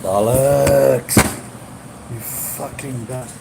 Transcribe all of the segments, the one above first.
Bollocks! You fucking bastard.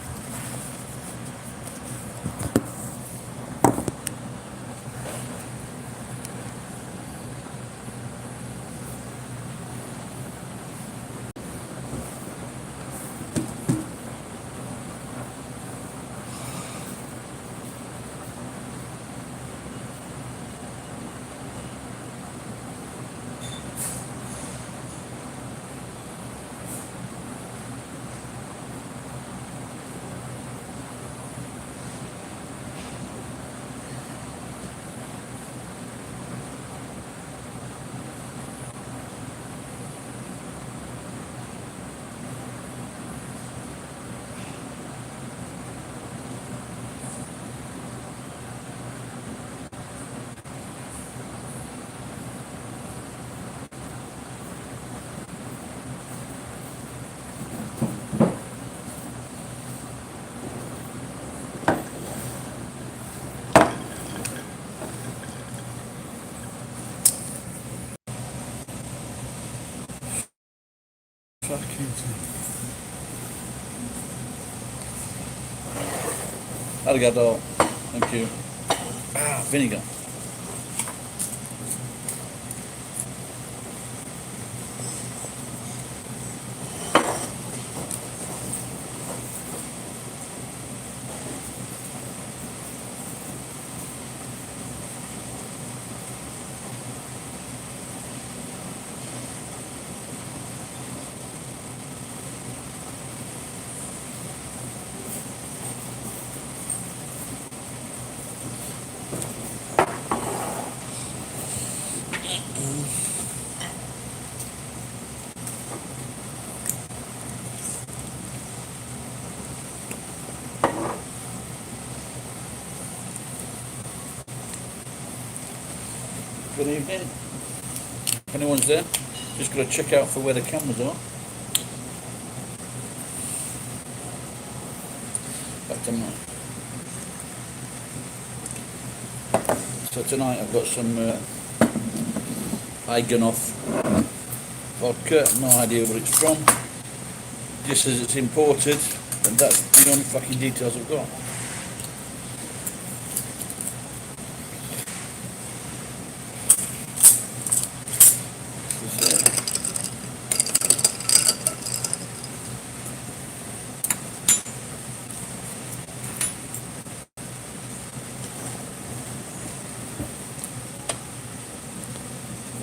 Fucking. Arigato. Thank you. Ah, vinegar. Good evening. If anyone's there, just got to check out for where the cameras are. Back to mine. So tonight I've got some Eigenoff vodka. No idea where it's from. Just as it's imported, and that's the only fucking details I've got.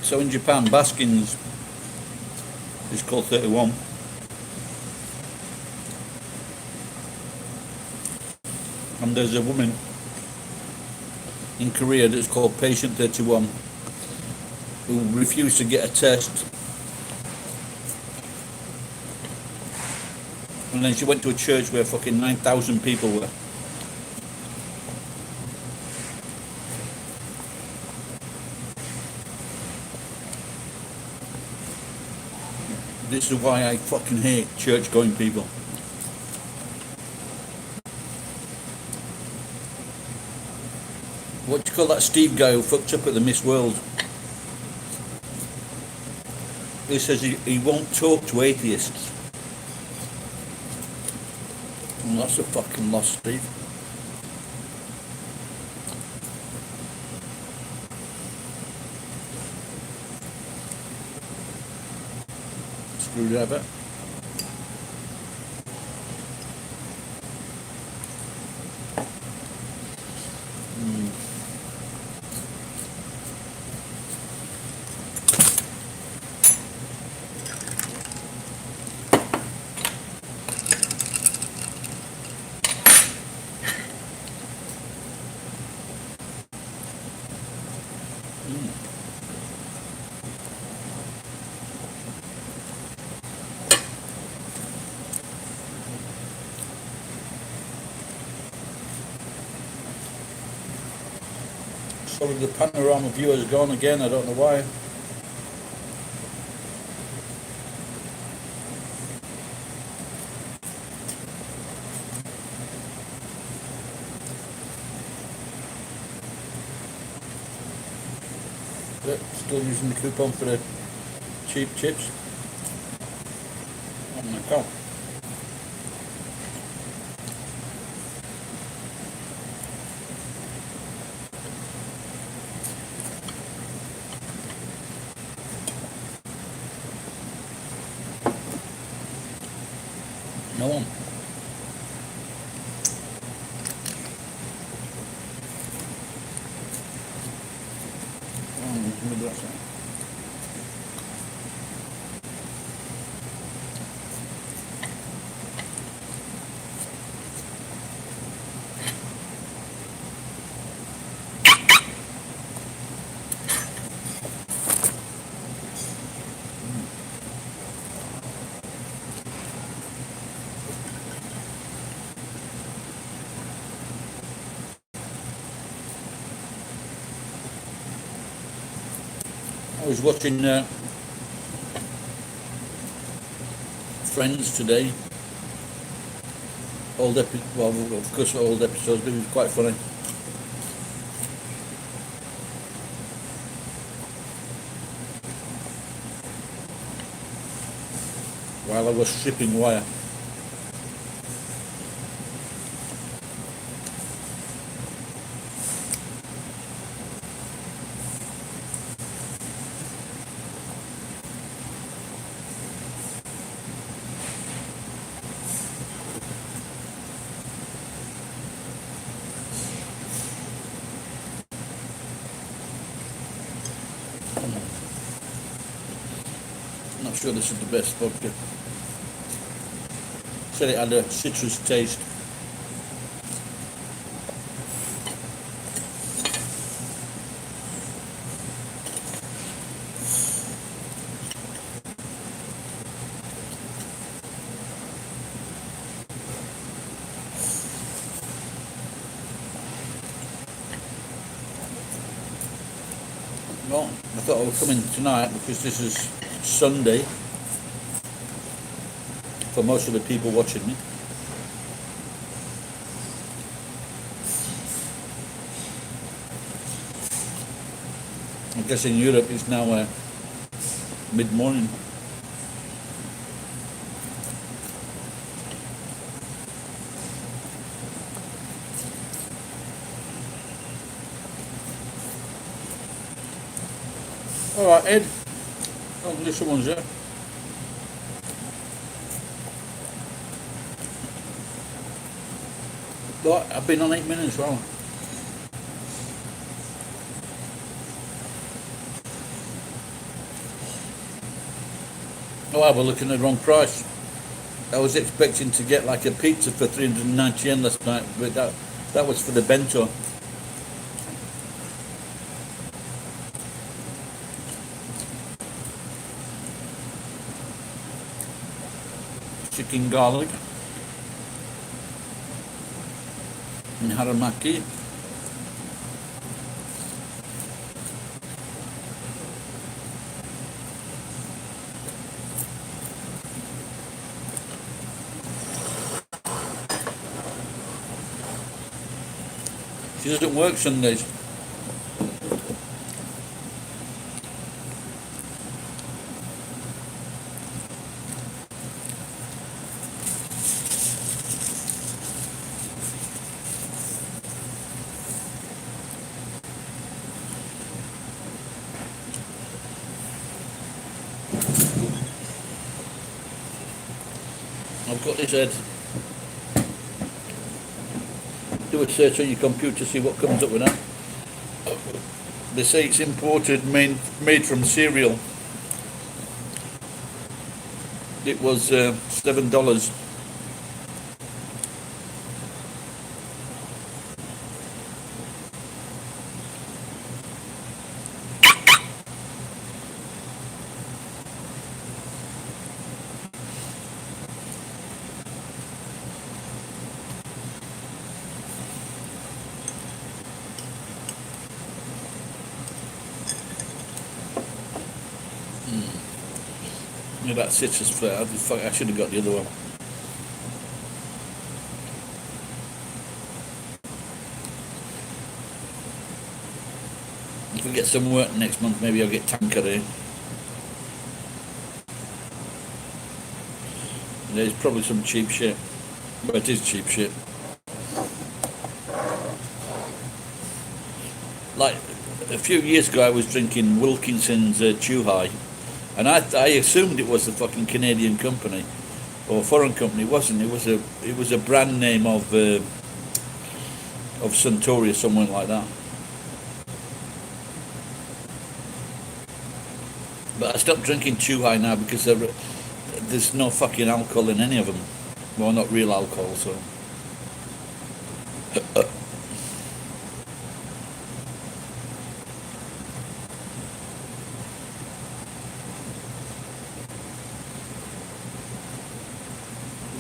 So in Japan, Baskins is called 31. And there's a woman in Korea that's called Patient 31 who refused to get a test. And then she went to a church where fucking 9,000 people were. This is why I fucking hate church-going people. What do you call that Steve guy who fucked up at the Miss World? He says he won't talk to atheists. Well, that's a fucking loss, Steve. Screwdriver. Sorry, the panorama view has gone again, I don't know why. But still using the coupon for the cheap chips. Okay. No one. Maybe that's it. I was watching Friends today. Well, of course, old episodes, but it was quite funny. While I was stripping wire. Not sure this is the best vodka. Said it had a citrus taste. Well, I thought I would come in tonight because this is Sunday for most of the people watching me. I guess in Europe it's now mid-morning. All right, Ed. Oh, there's someone's there. Right, I've been on 8 minutes, well. Oh, I was looking at the wrong price. I was expecting to get like a pizza for 390 yen last night, but that was for the bento. Chicken garlic and haramaki. She doesn't work Sundays. I've got this, Ed. Do a search on your computer, see what comes up with that. They say it's imported, made from cereal. It was $7. Yeah, that citrus flavour. I should have got the other one. If we get some work next month, maybe I'll get Tanqueray. There's probably some cheap shit. But it is cheap shit. Like a few years ago, I was drinking Wilkinson's Chew High, and I assumed it was a fucking Canadian company or foreign company. It wasn't. It was a brand name of Suntory or something like that. But I stopped drinking Chew High now because there's no fucking alcohol in any of them. Well, not real alcohol, so.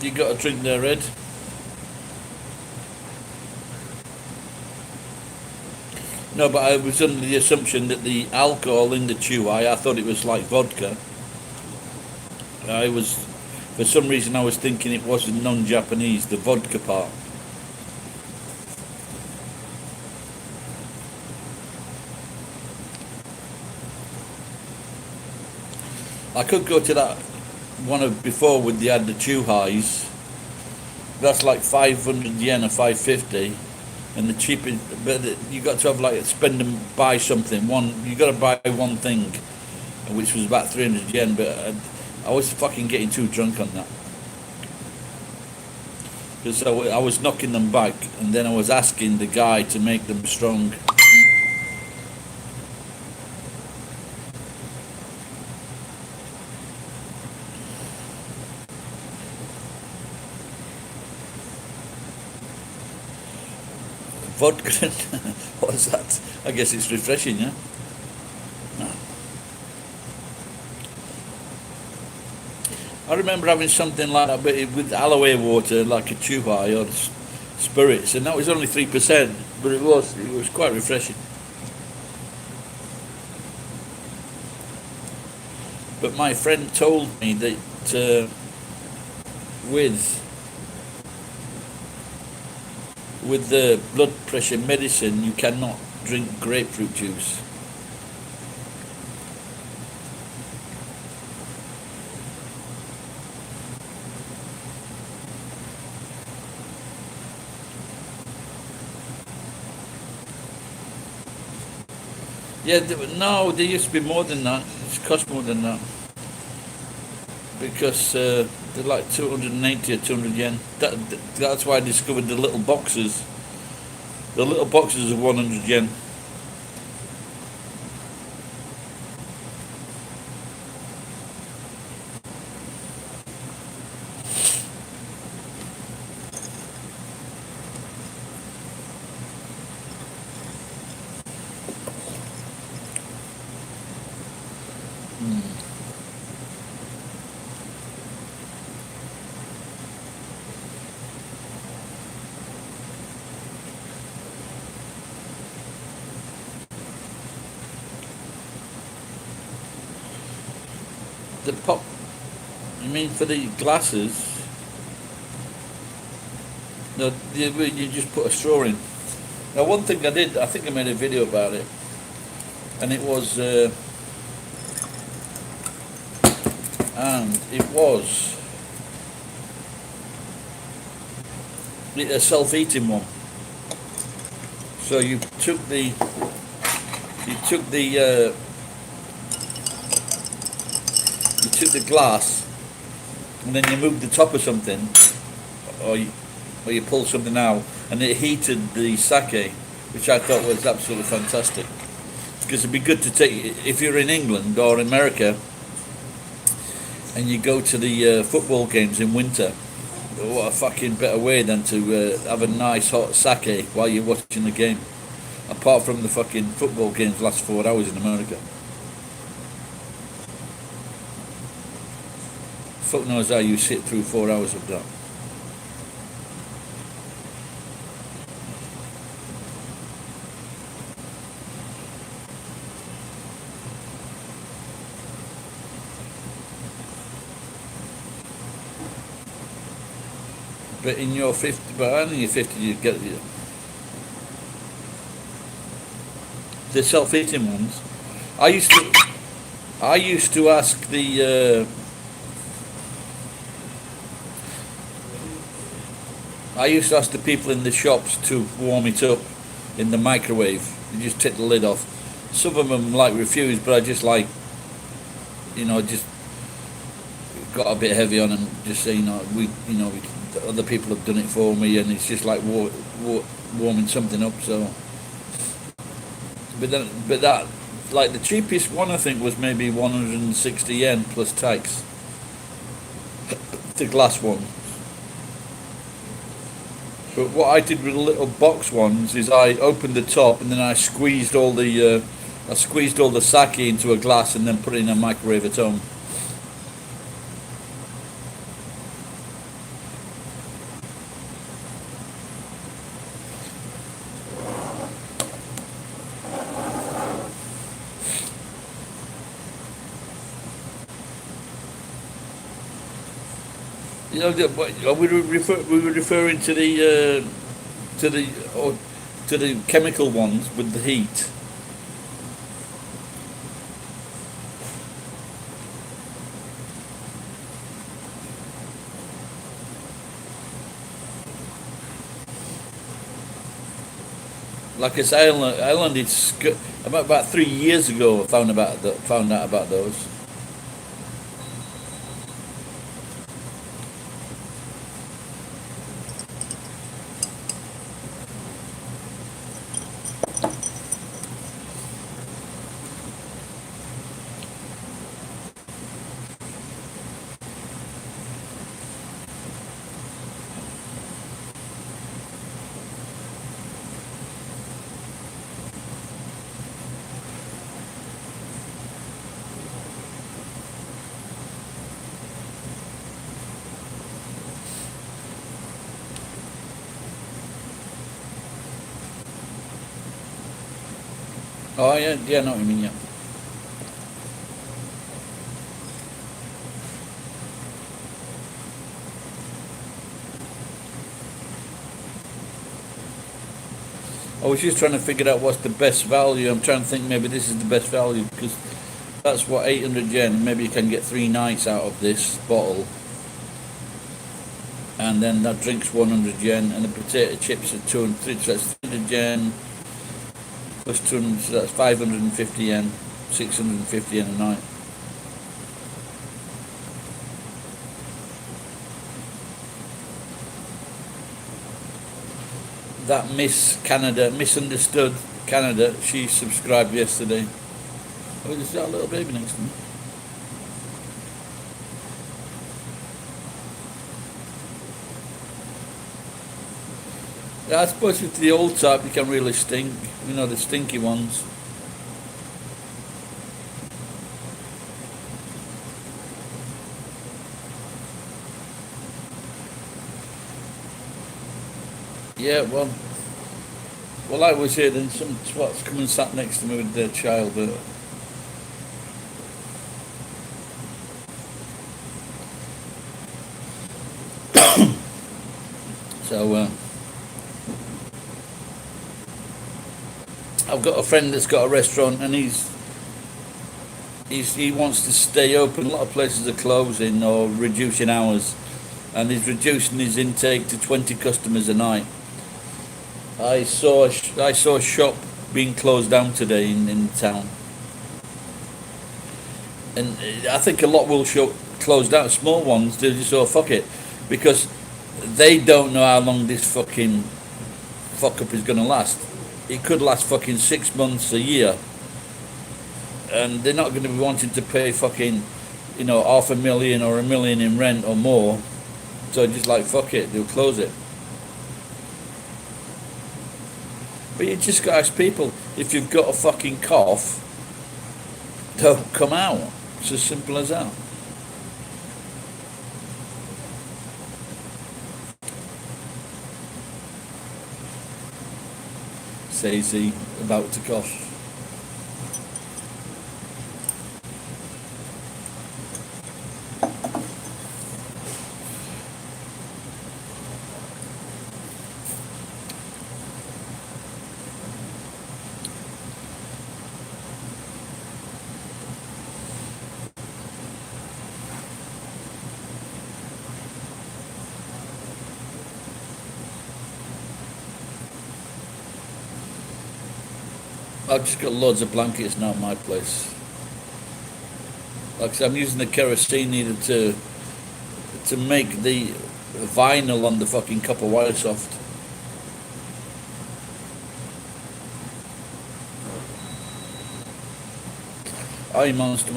You got a drink there, Ed? No, but I was under the assumption that the alcohol in the Chew High, I thought it was like vodka. For some reason I was thinking it wasn't non-Japanese, the vodka part. I could go to that one of before with the Chew Highs. That's like 500 yen or 550, and the cheapest. But you got to have like spend and buy something. You got to buy one thing, which was about 300 yen. But I was fucking getting too drunk on that. Because I was knocking them back, and then I was asking the guy to make them strong. Vodka, what's that? I guess it's refreshing, yeah? I remember having something like that, but with aloe water, like a Chew High or spirits, and that was only 3%, but it was quite refreshing. But my friend told me that with the blood pressure medicine, you cannot drink grapefruit juice. Yeah, no, there used to be more than that. It's cost more than that. Because they're like 280 or 200 yen. That's why I discovered the little boxes. The little boxes of 100 yen. The pop, you mean for the glasses? No, you just put a straw in. Now one thing I did, I think I made a video about it, and it was a self-eating one. So you took the glass, and then you moved the top of something, or you pulled something out, and it heated the sake, which I thought was absolutely fantastic. Because it'd be good to take, if you're in England or America, and you go to the football games in winter, what a fucking better way than to have a nice hot sake while you're watching the game. Apart from the fucking football games last 4 hours in America. Fuck knows how you sit through 4 hours of that. But in your 50, but only in your 50 you get the self-eating ones. I used to ask the I used to ask the people in the shops to warm it up in the microwave. You just take the lid off. Some of them like refused, but I just like, just got a bit heavy on them. Just say, other people have done it for me, and it's just like warming something up. So, but that, like the cheapest one I think was maybe 160 yen plus tax. The glass one. But what I did with the little box ones is I opened the top and then I squeezed all the sake into a glass and then put it in a microwave at home. We were referring to the chemical ones with the heat. Like I say, Ireland, it's about 3 years ago I found out about those. Oh yeah, I know what you mean. Yeah. I was just trying to figure out what's the best value. I'm trying to think maybe this is the best value because that's what 800 yen. Maybe you can get 3 nights out of this bottle, and then that drink's 100 yen, and the potato chips are 200. So that's 300 yen plus 200. So that's 550 yen, 650 yen a night. That misunderstood Canada, she subscribed yesterday. Oh, there's that little baby next to me. Yeah, I suppose with the old type you can really stink, the stinky ones. Yeah, well, I was here, then some twats come and sat next to me with their child. So I've got a friend that's got a restaurant, and he wants to stay open. A lot of places are closing or reducing hours, and he's reducing his intake to 20 customers a night. I saw a shop being closed down today in town, and I think a lot will close down. Small ones, they just fuck it, because they don't know how long this fucking fuck up is going to last. It could last fucking 6 months, a year, and they're not going to be wanting to pay fucking, $500,000 or $1 million in rent or more. So just like fuck it, they'll close it. But you just got to ask people, if you've got a fucking cough, don't come out. It's as simple as that. Says he, about to cough. I've just got loads of blankets now at my place. Like I said, I'm using the kerosene needle to make the vinyl on the fucking copper wire soft. Aye, monster.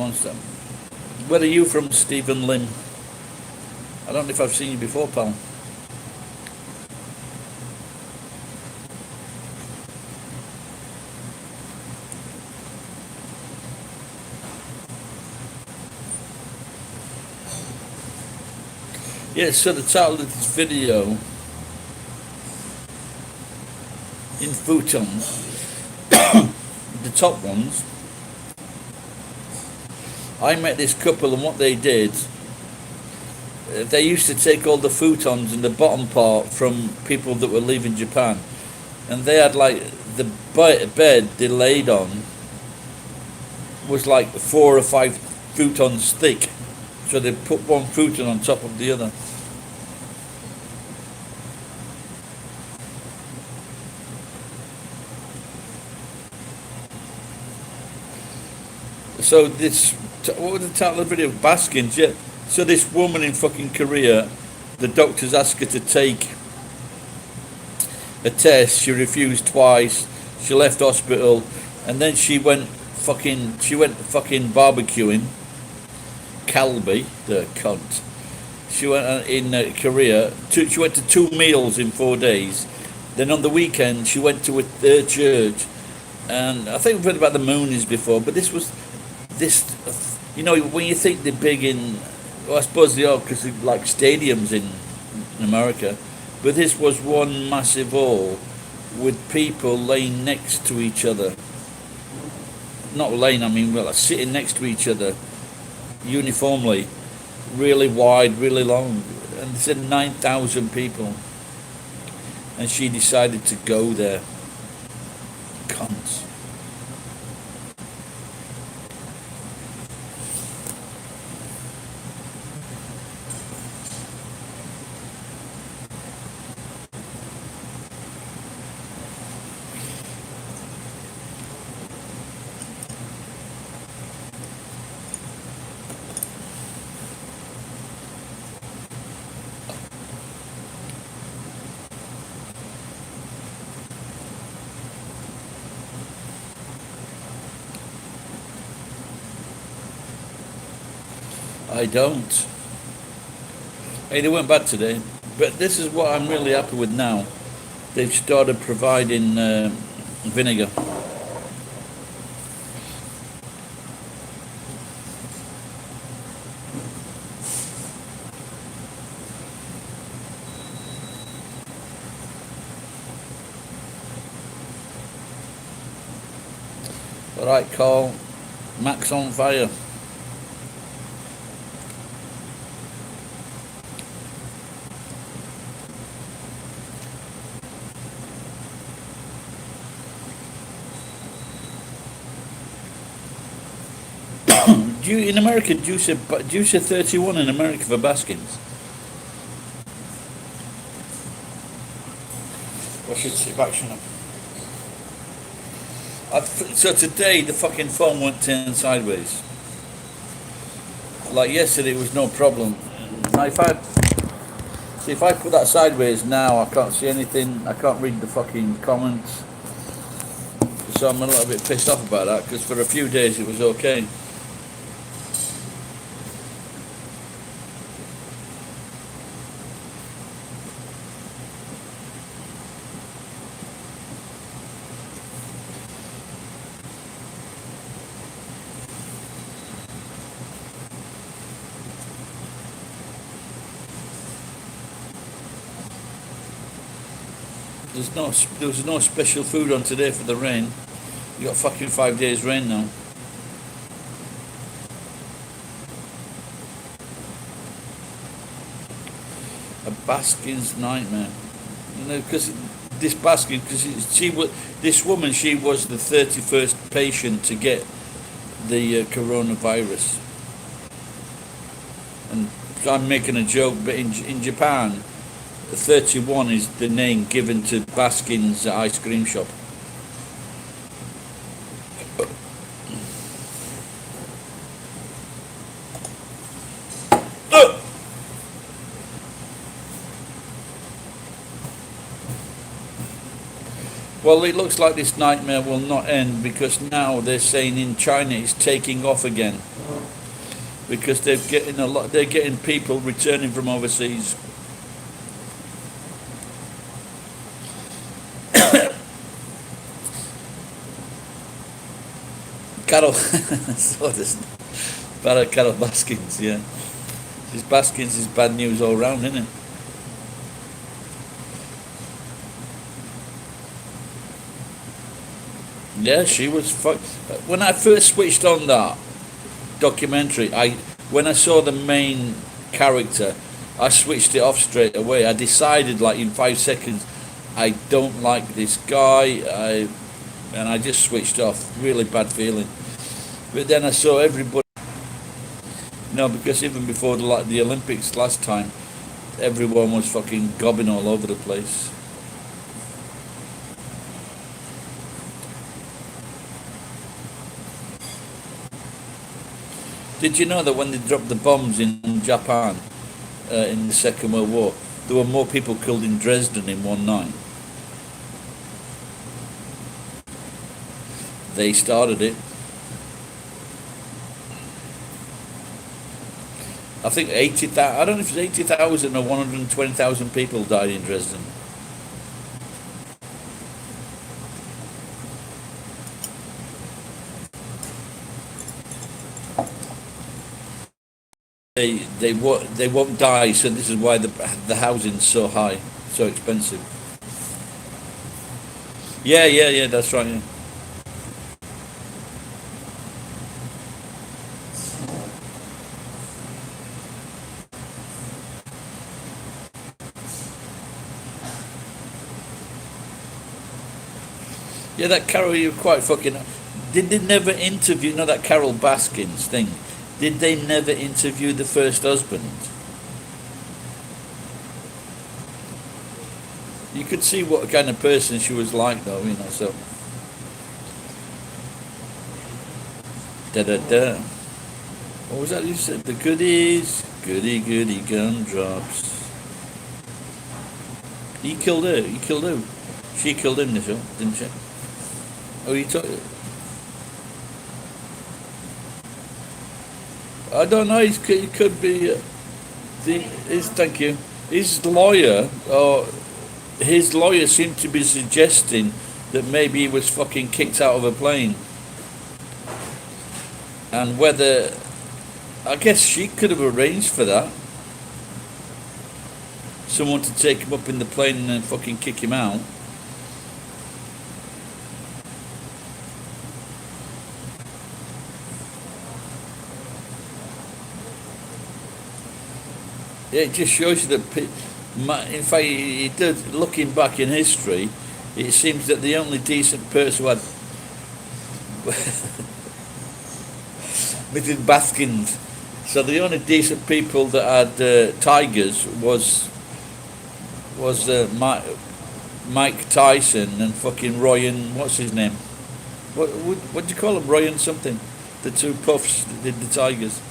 Where are you from, Stephen Lim? I don't know if I've seen you before, pal. Yeah, so the title of this video, in futons, the top ones, I met this couple, and what they did, they used to take all the futons in the bottom part from people that were leaving Japan, and they had like the bed they laid on was like 4 or 5 futons thick, so they put one futon on top of the other. So this, what was the title of the video? Baskins, yeah. So this woman in fucking Korea, the doctors asked her to take a test. She refused twice. She left hospital, and then she went fucking barbecuing. Kalbi, the cunt. She went in Korea. She went to 2 meals in 4 days. Then on the weekend, she went to a church, and I think we've heard about the Moonies before, but this was this. You know, when you think they're big in, well, I suppose they are because they're like stadiums in America, but this was one massive hall with people laying next to each other. Not laying, I mean, well, sitting next to each other uniformly, really wide, really long, and they said 9,000 people, and she decided to go there. Cunts. I don't. Hey, they went bad today, but this is what I'm really happy with now. They've started providing vinegar. All right, Carl. Max on fire. In America, do you say 31 in America for Baskins? I should sit back, shouldn't I? So today the fucking phone won't turn sideways. Like yesterday, it was no problem. Now if I put that sideways now, I can't see anything. I can't read the fucking comments. So I'm a little bit pissed off about that, because for a few days it was okay. There was no special food on today for the rain. You got fucking 5 days rain now. A Baskins nightmare. You know, because this Baskin, this woman, she was the 31st patient to get the coronavirus. And I'm making a joke, but in Japan, 31 is the name given to Baskins ice cream shop. Well, it looks like this nightmare will not end because now they're saying in China it's taking off again because they're getting a lot. They're getting people returning from overseas. Carol, so this, Carol Baskins, yeah. This Baskins is bad news all round, isn't it? Yeah, she was. When I first switched on that documentary, when I saw the main character, I switched it off straight away. I decided, like in 5 seconds, I don't like this guy. And I just switched off. Really bad feeling. But then I saw everybody. No, because even before the Olympics last time, everyone was fucking gobbing all over the place. Did you know that when they dropped the bombs in Japan in the Second World War, there were more people killed in Dresden in one night? They started it. I think 80,000. I don't know if it's 80,000 or 120,000 people died in Dresden. They won't die, so this is why the housing's so high, so expensive. Yeah, that's right. Yeah. Yeah, that Carol, you're quite fucking. Did they never interview? No, that Carol Baskins thing. Did they never interview the first husband? You could see what kind of person she was like, though, you know. So, da da da. What was that you said? The goodies, goody gumdrops. He killed her. He killed who? She killed him, didn't she? Oh, you took. I don't know. He could be. Thank you. His lawyer, or his lawyer, seemed to be suggesting that maybe he was fucking kicked out of a plane, and whether, I guess she could have arranged for that. Someone to take him up in the plane and then fucking kick him out. Yeah, it just shows you that, in fact, it does, looking back in history, it seems that the only decent person who had Mrs. Baskins, so the only decent people that had tigers was Mike Tyson and fucking Ryan, what's his name? What do you call him? Ryan something? The two puffs that did the tigers.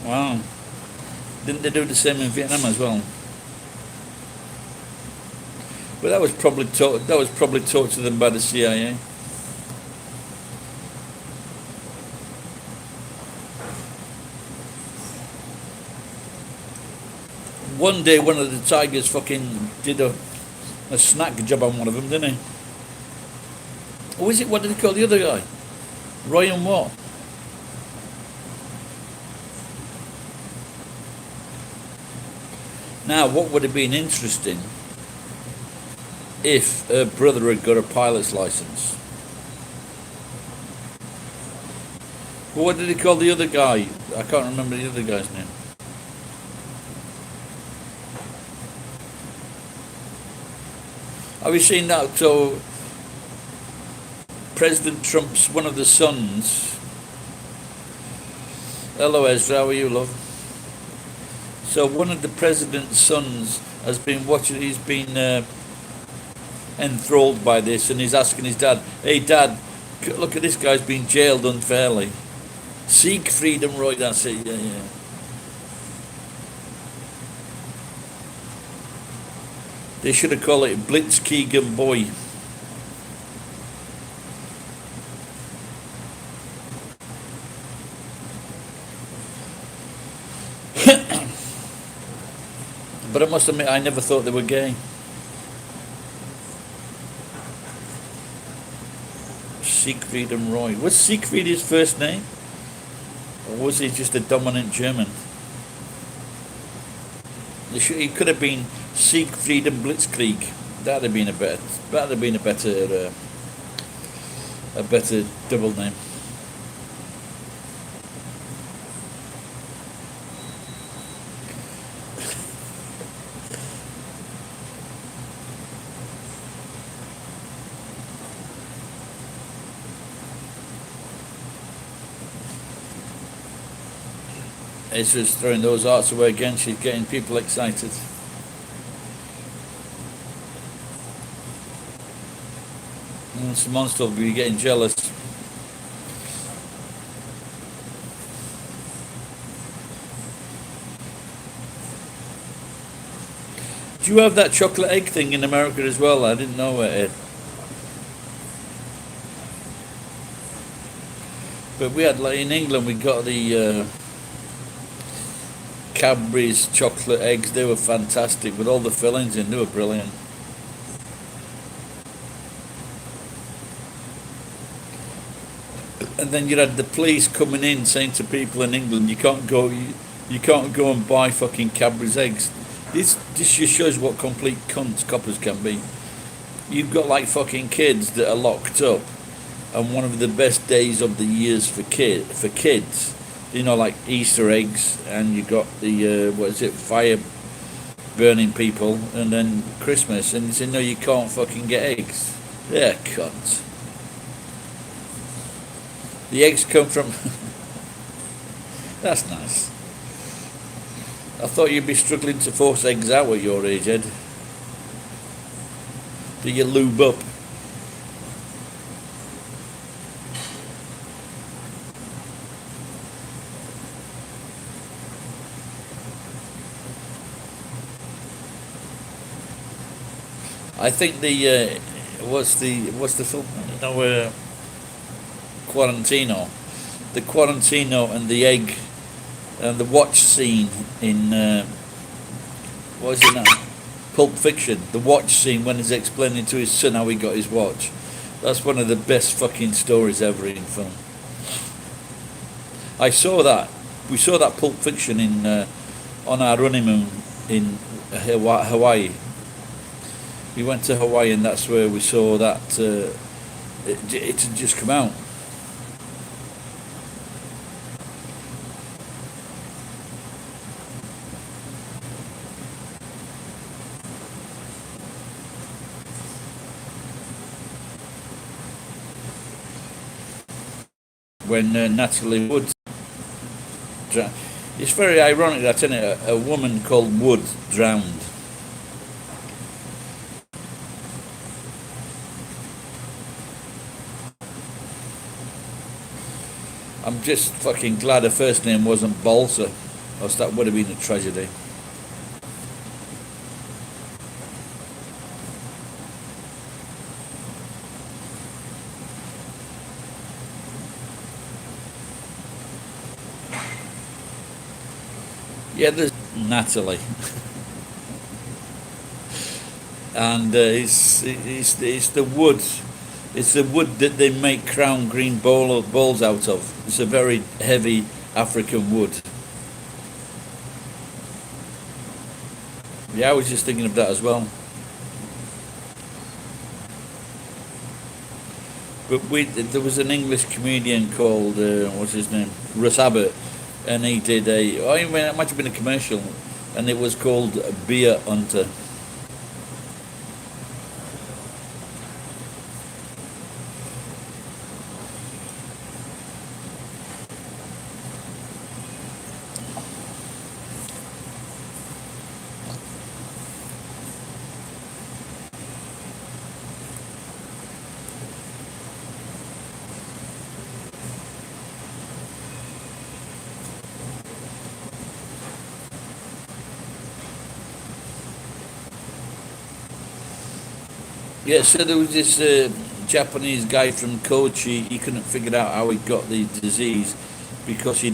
Wow. Didn't they do the same in Vietnam as well? But that was probably taught to them by the CIA. One day, one of the tigers fucking did a snack job on one of them, didn't he? Or is it, what did he call the other guy? Ryan what? Now, what would have been interesting if her brother had got a pilot's license? Well, what did he call the other guy? I can't remember the other guy's name. Have you seen that? So, President Trump's one of the sons. Hello, Ezra. How are you, love? So one of the president's sons has been watching. He's been enthralled by this, and he's asking his dad, "Hey, Dad, look at this guy's been jailed unfairly." Seek freedom, Roy. That's it. Yeah. They should have called it Blitzkrieg Boy. But I must admit, I never thought they were gay. Siegfried and Roy. Was Siegfried his first name? Or was he just a dominant German? He could have been Siegfried and Blitzkrieg. That'd have been a better double name. Ezra's throwing those arts away again. She's getting people excited. And Simon's will be getting jealous. Do you have that chocolate egg thing in America as well? I didn't know it, Ed. But we had, like in England, we got the Cadbury's chocolate eggs. They were fantastic with all the fillings in. They were brilliant. And then you had the police coming in saying to people in England, you can't go and buy fucking Cadbury's eggs. This just shows what complete cunts coppers can be. You've got like fucking kids that are locked up, and one of the best days of the years for kids, you know, like Easter eggs, and you got the fire burning people, and then Christmas, and you say no, you can't fucking get eggs. They're cunts. The eggs come from. That's nice. I thought you'd be struggling to force eggs out at your age, Ed. Do you lube up? I think the what's the film? No, Quarantino. The Quarantino and the egg. And the watch scene in what is it now? Pulp Fiction. The watch scene when he's explaining to his son how he got his watch. That's one of the best fucking stories ever in film. I saw that. We saw that Pulp Fiction in on our honeymoon in Hawaii. We went to Hawaii, and that's where we saw that. It had just come out. When Natalie Wood, it's very ironic that, isn't it? A woman called Wood drowned. I'm just fucking glad her first name wasn't Balsa, or else that would have been a tragedy. Yeah, there's Natalie, and it's the wood. It's the wood that they make crown green balls out of. It's a very heavy African wood. Yeah, I was just thinking of that as well. But there was an English comedian called what's his name, Russ Abbott. And he did it might have been a commercial, and it was called Beer Hunter. Yeah, so there was this Japanese guy from Kochi. He couldn't figure out how he got the disease because he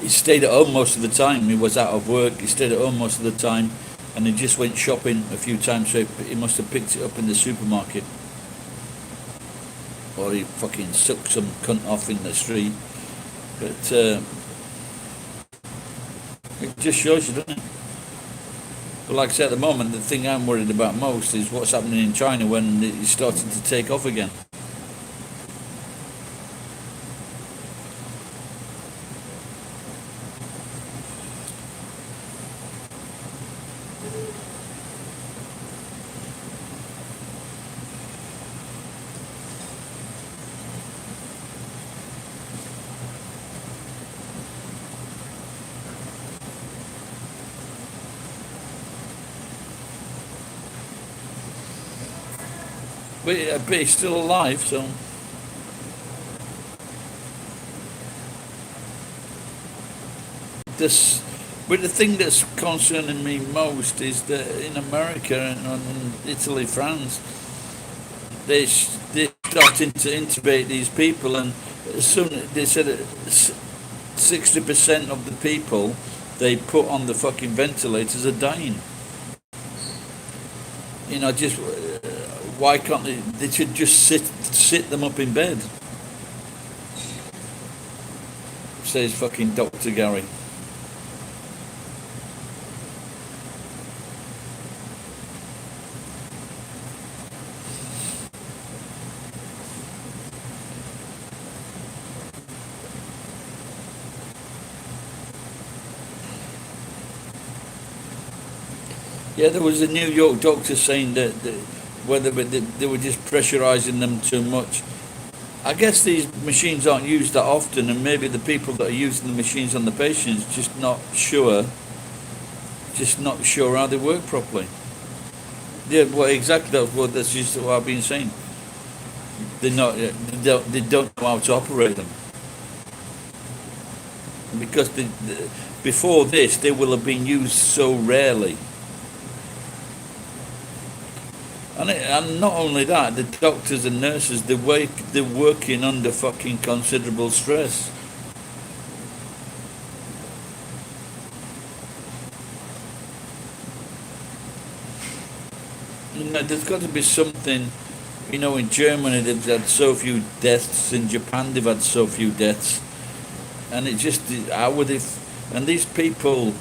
stayed at home most of the time. He was out of work. He stayed at home most of the time, and he just went shopping a few times. So he must have picked it up in the supermarket, or he fucking sucked some cunt off in the street. But it just shows you, doesn't it? But like I say, at the moment, the thing I'm worried about most is what's happening in China when it's starting to take off again. But he's still alive, so. This, but the thing that's concerning me most is that in America and Italy, France, they're starting to intubate these people, and as soon they said that 60% of the people they put on the fucking ventilators are dying. Just why can't they? They should just sit them up in bed. Says fucking Dr. Gary. Yeah, there was a New York doctor saying that whether they were just pressurising them too much. I guess these machines aren't used that often, and maybe the people that are using the machines on the patients just not sure how they work properly. Yeah, well, exactly. That's just what I've been saying. They don't know how to operate them because before this they will have been used so rarely. And not only that, the doctors and nurses, they're working under fucking considerable stress. There's got to be something, in Germany they've had so few deaths, in Japan they've had so few deaths, and it just, how would they, and these people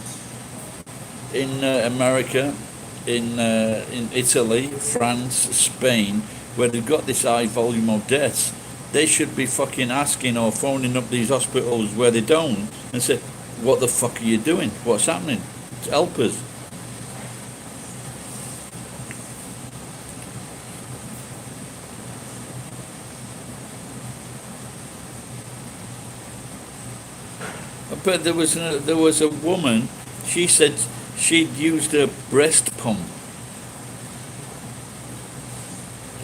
in America, in Italy, France, Spain, where they've got this high volume of deaths, they should be fucking asking or phoning up these hospitals where they don't and say, what the fuck are you doing? What's happening? Help us. But there was a woman, she said she'd used a breast pump.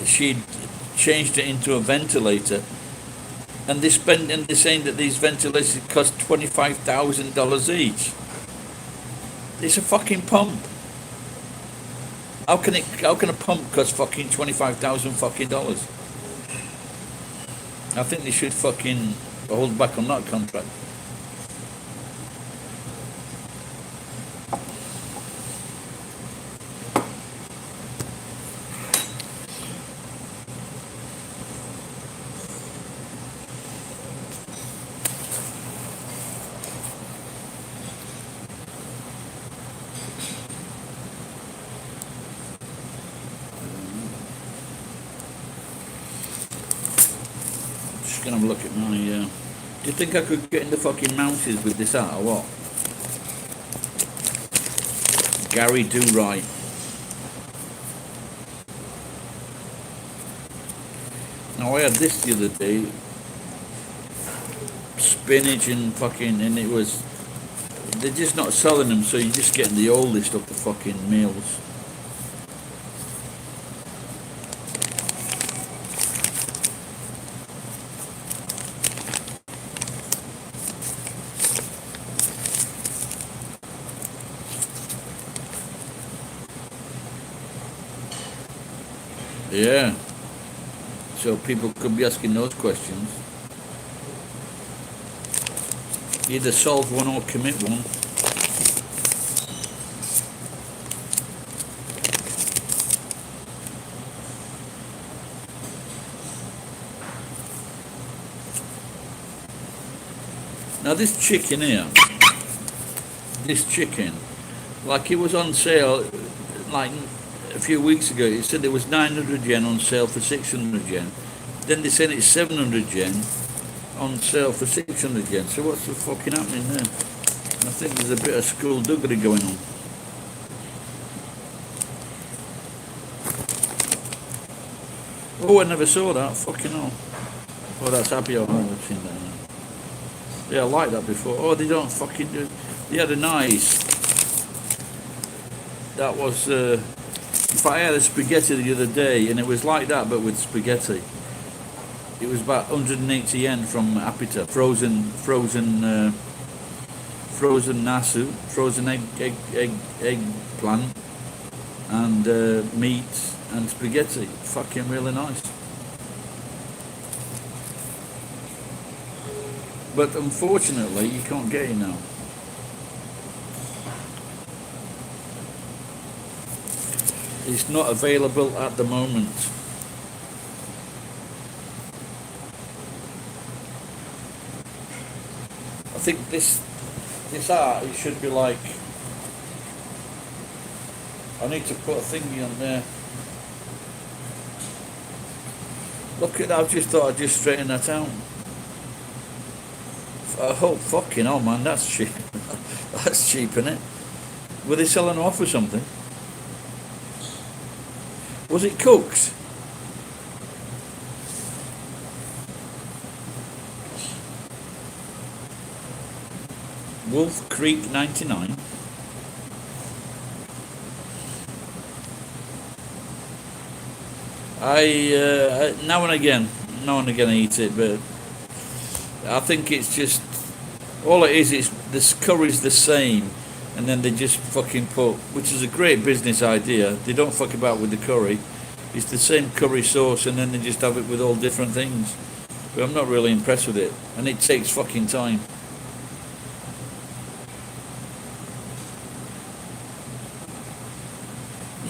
She'd changed it into a ventilator, and they're saying that these ventilators cost $25,000 each. It's a fucking pump. How can a pump cost fucking $25,000? I think they should fucking hold back on that contract. Gonna have a look at my. Do you think I could get in the fucking mountains with this out or what? Gary Do Right. Now I had this the other day. Spinach and fucking, and it was. They're just not selling them, so you're just getting the oldest of the fucking meals. Yeah. So people could be asking those questions. Either solve one or commit one. Now this chicken here, like it was on sale like a few weeks ago. It said it was 900 yen on sale for 600 yen. Then they said it's 700 yen on sale for 600 yen. So what's the fucking happening there? I think there's a bit of skullduggery going on. Oh, I never saw that. Fucking hell. Oh, that's happy hour. I've seen that. Yeah, I like that before. Oh, they don't fucking do. They had a nice. That was. In fact, I had a spaghetti the other day, and it was like that, but with spaghetti. It was about 180 yen from Apita, frozen nasu, frozen eggplant, and meat and spaghetti. Fucking really nice. But unfortunately, you can't get it now. It's not available at the moment. I think this art, it should be like, I need to put a thingy on there. Look at that, I've just thought I'd just straighten that out. Oh, fucking hell, man, that's cheap. That's cheap, innit? Were they selling off or something? Was it cooked? Wolf Creek 99. I now and again I eat it, but I think it's just all it is this curry's the same, and then they just fucking put, which is a great business idea. They don't fuck about with the curry. It's the same curry sauce, and then they just have it with all different things. But I'm not really impressed with it, and it takes fucking time.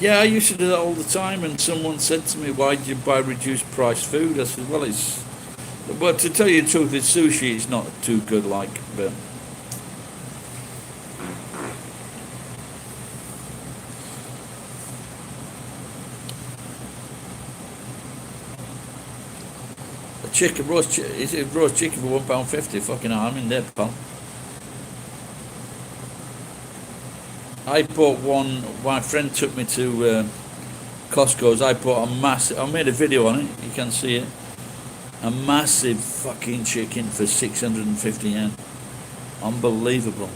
Yeah, I used to do that all the time, and someone said to me, "Why do you buy reduced price food?" I said, "Well, but to tell you the truth, it's sushi. It's not too good, like, but." Is it roast chicken for £1.50? Fucking hell, I'm in there, pal. I bought one. My friend took me to Costco's. I bought a massive. I made a video on it. You can see it. A massive fucking chicken for 650 yen. Unbelievable.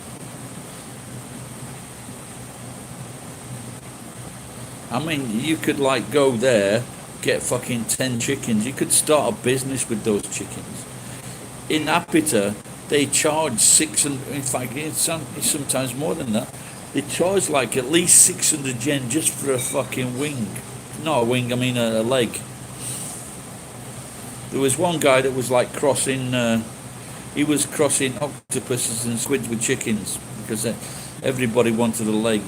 I mean, you could like go there, get fucking 10 chickens. You could start a business with those chickens. In Apita, they charge 600. In fact, it's sometimes more than that. They charge like at least 600 yen just for a fucking wing. Not a wing, I mean a leg. There was one guy that was like crossing, he was crossing octopuses and squids with chickens because everybody wanted a leg.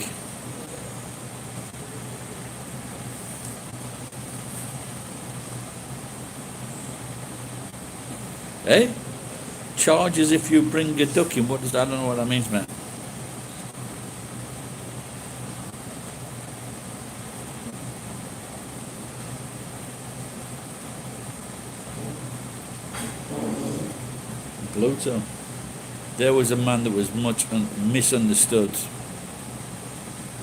Eh? Charges if you bring a duck in. What does that? I don't know what that means, man. Pluto. There was a man that was much misunderstood.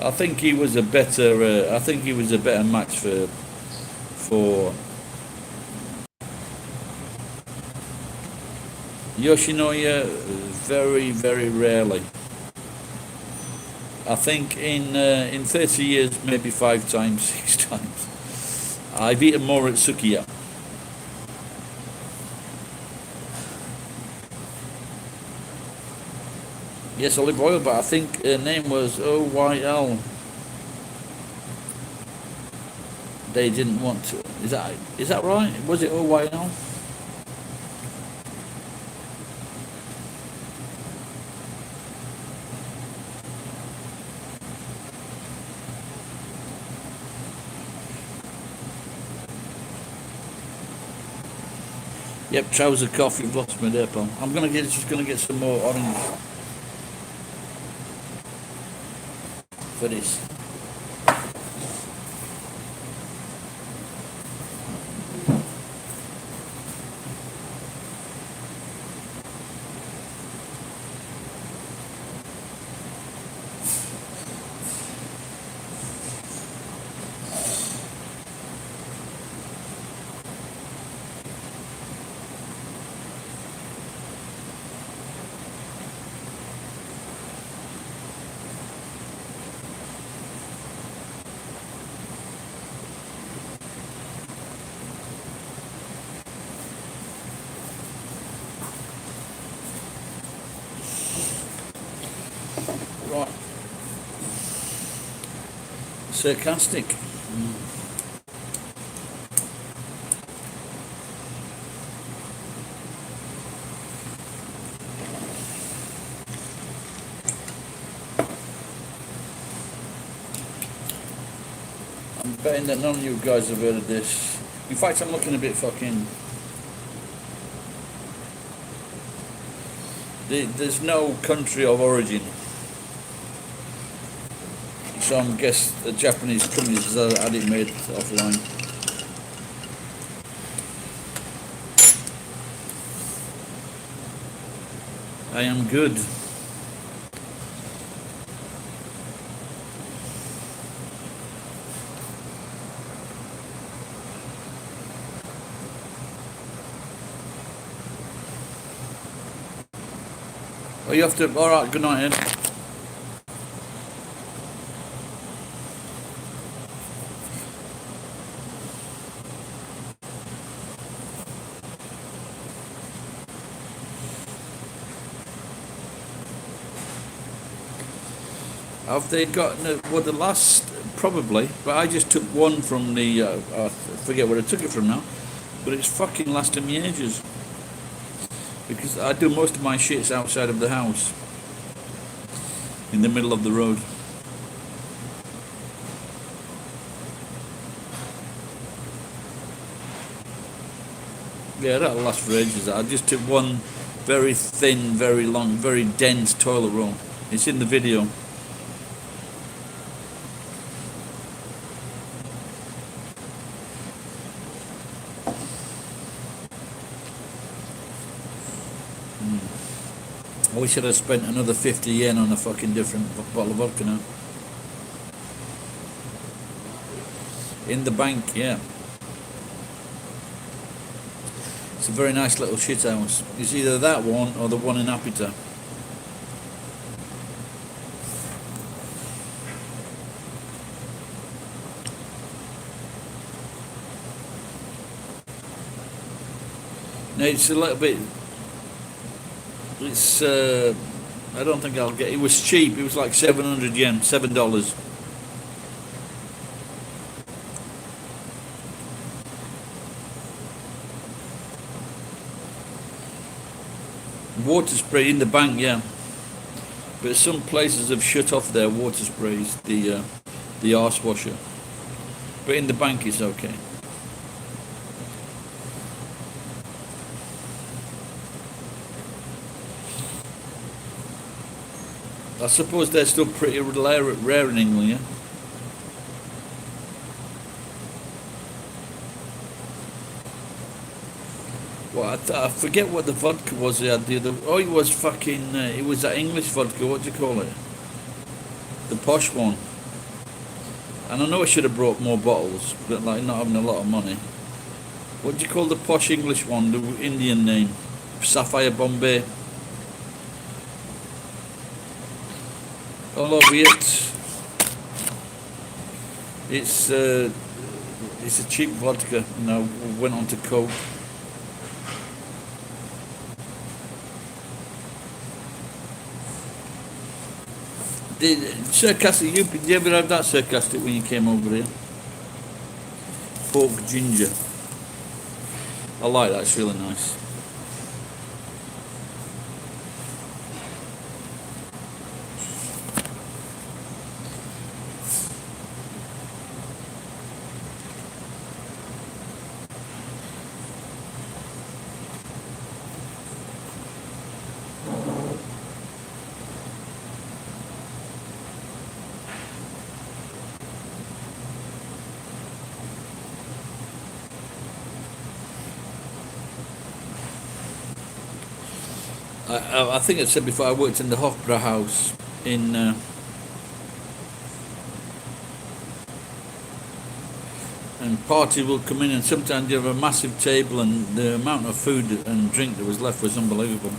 I think he was a better. I think he was a better match for Yoshinoya. Very, very rarely. I think in 30 years, maybe 5 times, 6 times. I've eaten more at Sukiya. Yes, olive oil, but I think her name was OYL. They didn't want to. Is that right? Was it all white now? Yep, trouser coffee. You've lost me there, pal. I'm gonna get just gonna get some more orange for this. Right, sarcastic. I'm betting that none of you guys have heard of this. In fact, I'm looking a bit fucking. There's no country of origin, so I'm guess the Japanese companies had it made offline. I am good. Oh, you have to. All right. Good night, Ed. Have they got well the last probably? But I just took one from the. I forget where I took it from now, but it's fucking lasting me ages. Because I do most of my shits outside of the house, in the middle of the road. Yeah, that'll last for ages. I just took one very thin, very long, very dense toilet roll. It's in the video. I wish I'd have spent another 50 yen on a fucking different bottle of vodka now. In the bank, yeah. It's a very nice little shit house. It's either that one or the one in Apita. Now it's a little bit. It's. I don't think I'll get. It was cheap. It was like 700 yen, $7. Water spray in the bank, yeah. But some places have shut off their water sprays, the arse washer. But in the bank it's okay. I suppose they're still pretty rare in England, yeah? Well, I forget what the vodka was they had the other. Oh, it was fucking. It was that English vodka. What do you call it? The posh one. And I know I should have brought more bottles, but like not having a lot of money. What do you call the posh English one? The Indian name, Sapphire Bombay. All over it. It's a cheap vodka. And I went on to Coke. Sarcastic, did you ever have that sarcastic when you came over here? pork ginger. I like that, it's really nice. I think I said before, I worked in the Opera House in and party will come in, and sometimes you have a massive table, and the amount of food and drink that was left was unbelievable.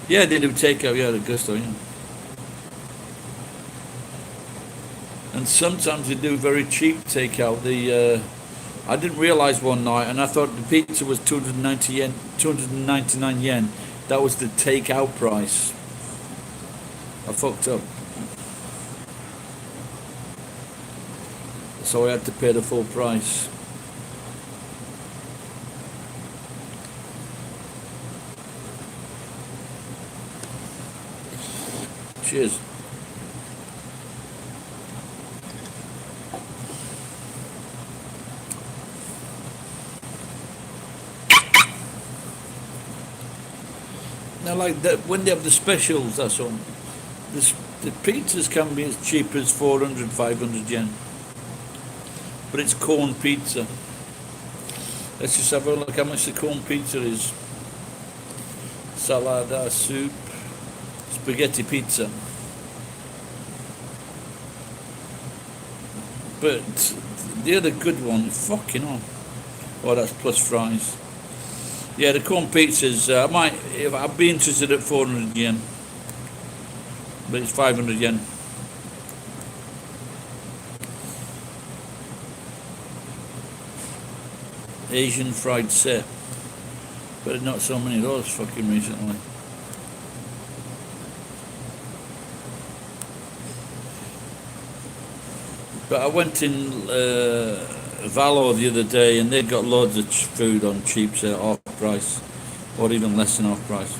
Yeah, they do takeout, yeah, at Gusto, yeah. And sometimes they do very cheap takeout. I didn't realize one night, and I thought the pizza was 290 yen, 299 yen. That was the takeout price. I fucked up. So I had to pay the full price. Cheers. Now, like that, when they have the specials, that's all. The pizzas can be as cheap as 400, 500 yen. But it's corn pizza. Let's just have a look how much the corn pizza is. Salada, soup, spaghetti pizza. But the other good one, fucking hell. Oh, that's plus fries. Yeah, the corn pizzas, I'd be interested at 400 yen. But it's 500 yen. Asian fried set. But not so many of those fucking recently. But I went in Valor the other day, and they've got loads of food on cheap, so off price, or even less than off price.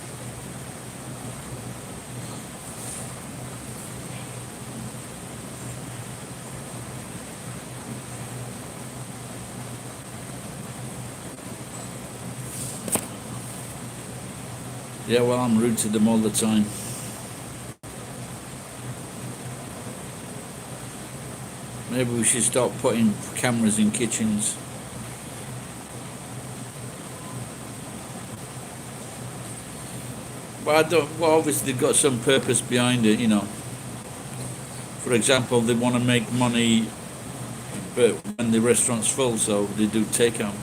Yeah, well, I'm rude to them all the time. Maybe we should start putting cameras in kitchens. Well, obviously they've got some purpose behind it, you know. For example, they want to make money, but when the restaurant's full, so they do takeout.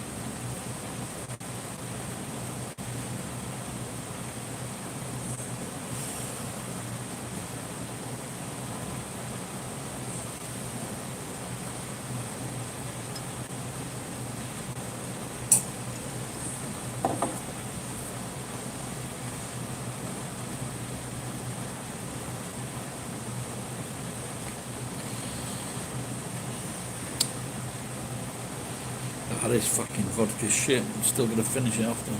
Oh, this fucking vodka shit. I'm still gonna finish it off though.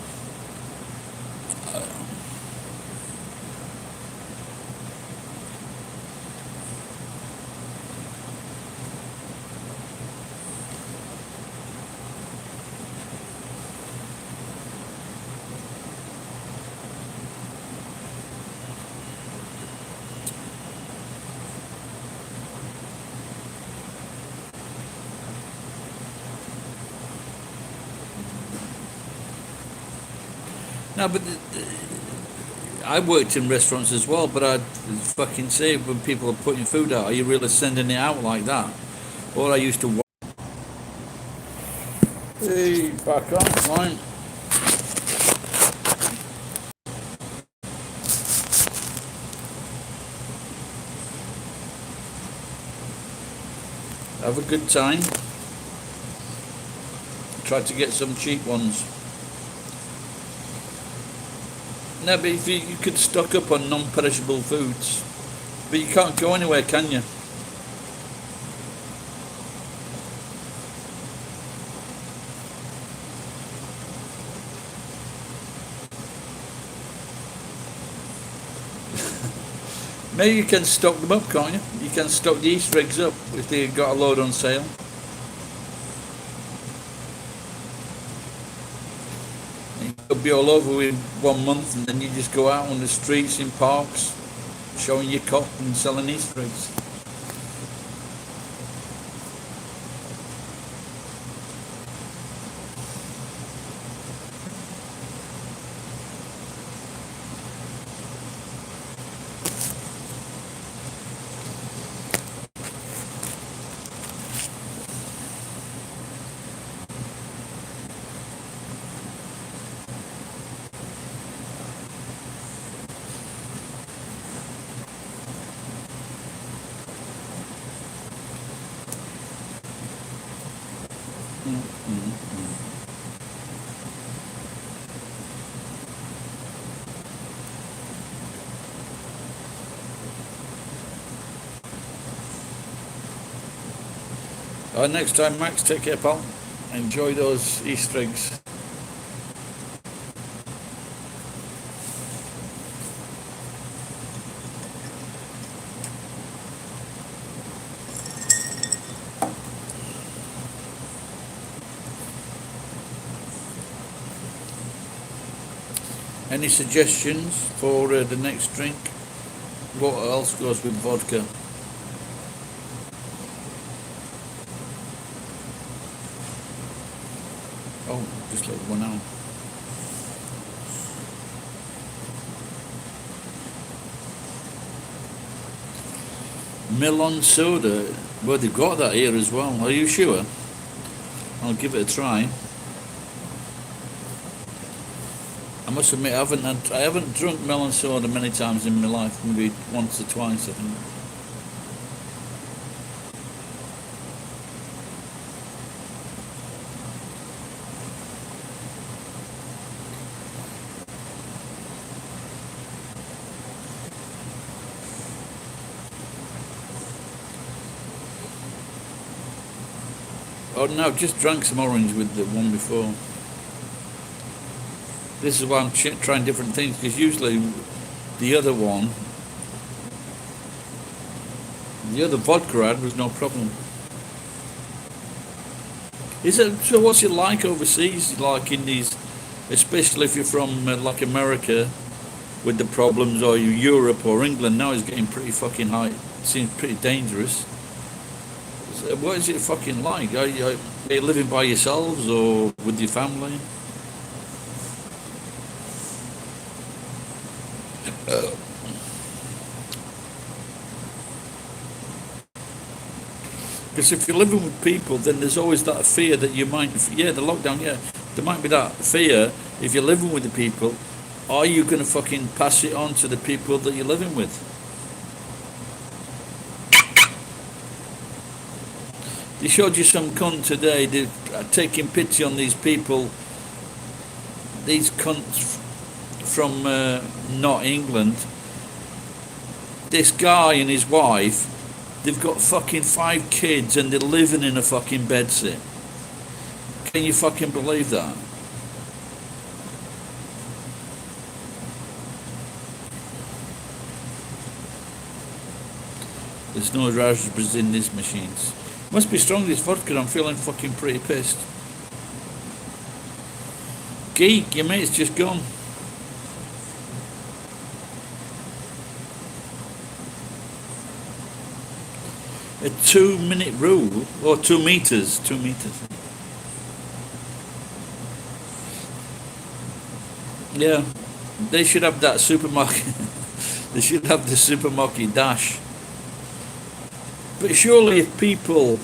No, but I worked in restaurants as well, but I'd fucking say when people are putting food out, are you really sending it out like that? Or I used to. Hey, back on, fine. Have a good time. Try to get some cheap ones. No, but if you could stock up on non-perishable foods, But you can't go anywhere, can you? Maybe you can stock them up, can't you? You can stock the Easter eggs up if they got a load on sale. You'll be all over in 1 month, and then you just go out on the streets in parks, showing your cock and selling Easter eggs. Next time, Max, take care, pal. Enjoy those Easter eggs. Any suggestions for the next drink? What else goes with vodka? Oh, just let one out. Melon soda. Well, they've got that here as well. Are you sure? I'll give it a try. I must admit, I haven't drunk melon soda many times in my life. Maybe once or twice, I think. Oh no, I've just drank some orange with the one before. This is why I'm trying different things, because usually the other one, the other vodka I had was no problem. So what's it like overseas, like in these, especially if you're from like America with the problems, or Europe or England now is getting pretty fucking high, it seems pretty dangerous. So what is it fucking like? Are you living by yourselves or with your family? Because if you're living with people, then there's always that fear that you might, the lockdown, there might be that fear. If you're living with the people, are you going to fucking pass it on to the people that you're living with? They showed you some cunt today, they're taking pity on these people, these cunts from not England. This guy and his wife, they've got fucking 5 kids and they're living in a fucking bedsit. Can you fucking believe that? There's no raspberries in these machines. Must be strong, this vodka. I'm feeling fucking pretty pissed. Geek, your mate's just gone. A 2-minute rule, or 2 meters, 2 meters. Yeah, they should have that supermarket. They should have the supermarket dash. But surely if people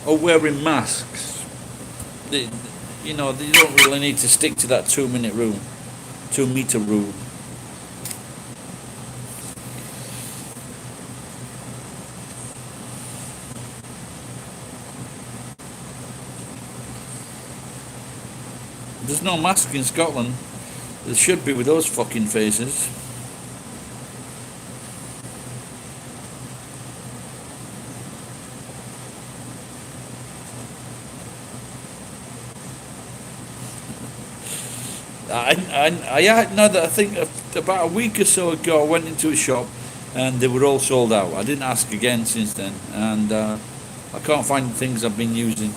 are wearing masks, they don't really need to stick to that 2-minute rule, 2-meter rule. There's no mask in Scotland. There should be with those fucking faces. I think about a week or so ago, I went into a shop, and they were all sold out. I didn't ask again since then, and I can't find the things I've been using.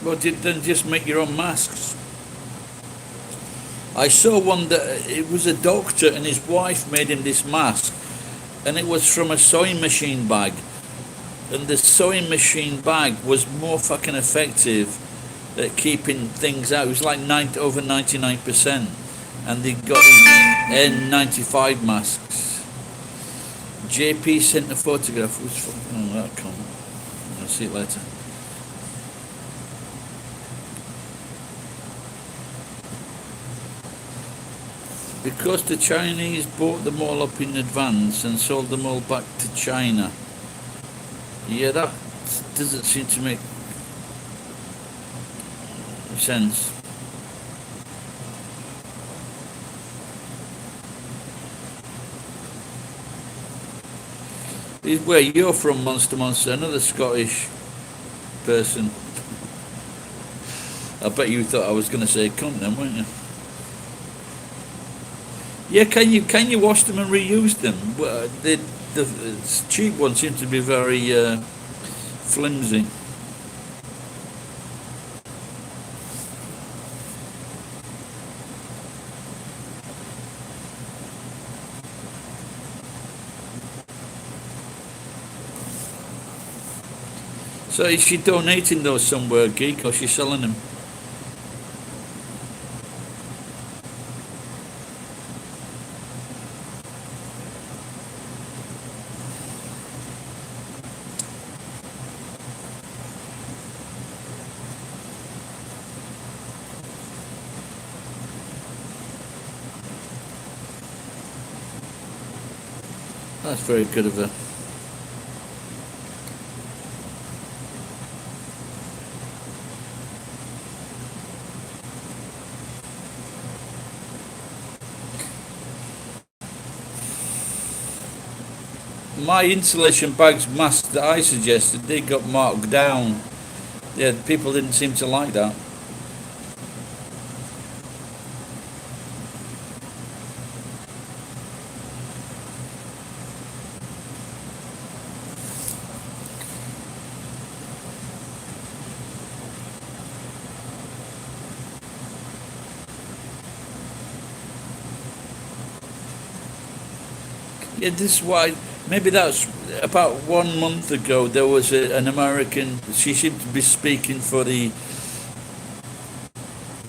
Well, then just make your own masks. I saw one that it was a doctor and his wife made him this mask, and it was from a sewing machine bag. And the sewing machine bag was more fucking effective at keeping things out. It was like over 99%. And they got these N95 masks. JP sent a photograph. Oh, that'll come. I'll see it later. Because the Chinese bought them all up in advance and sold them all back to China. Yeah, that doesn't seem to make sense. Where you're from, Monster, another Scottish person. I bet you thought I was going to say cunt then, weren't you? Yeah, can you wash them and reuse them? Well, the cheap ones seem to be very flimsy. So is she donating those somewhere, Geek, or is she selling them? That's very good of her. My insulation bags mask that I suggested, they got marked down. Yeah, people didn't seem to like that. Yeah, this is why. Maybe that's about 1 month ago. There was an American. She seemed to be speaking for the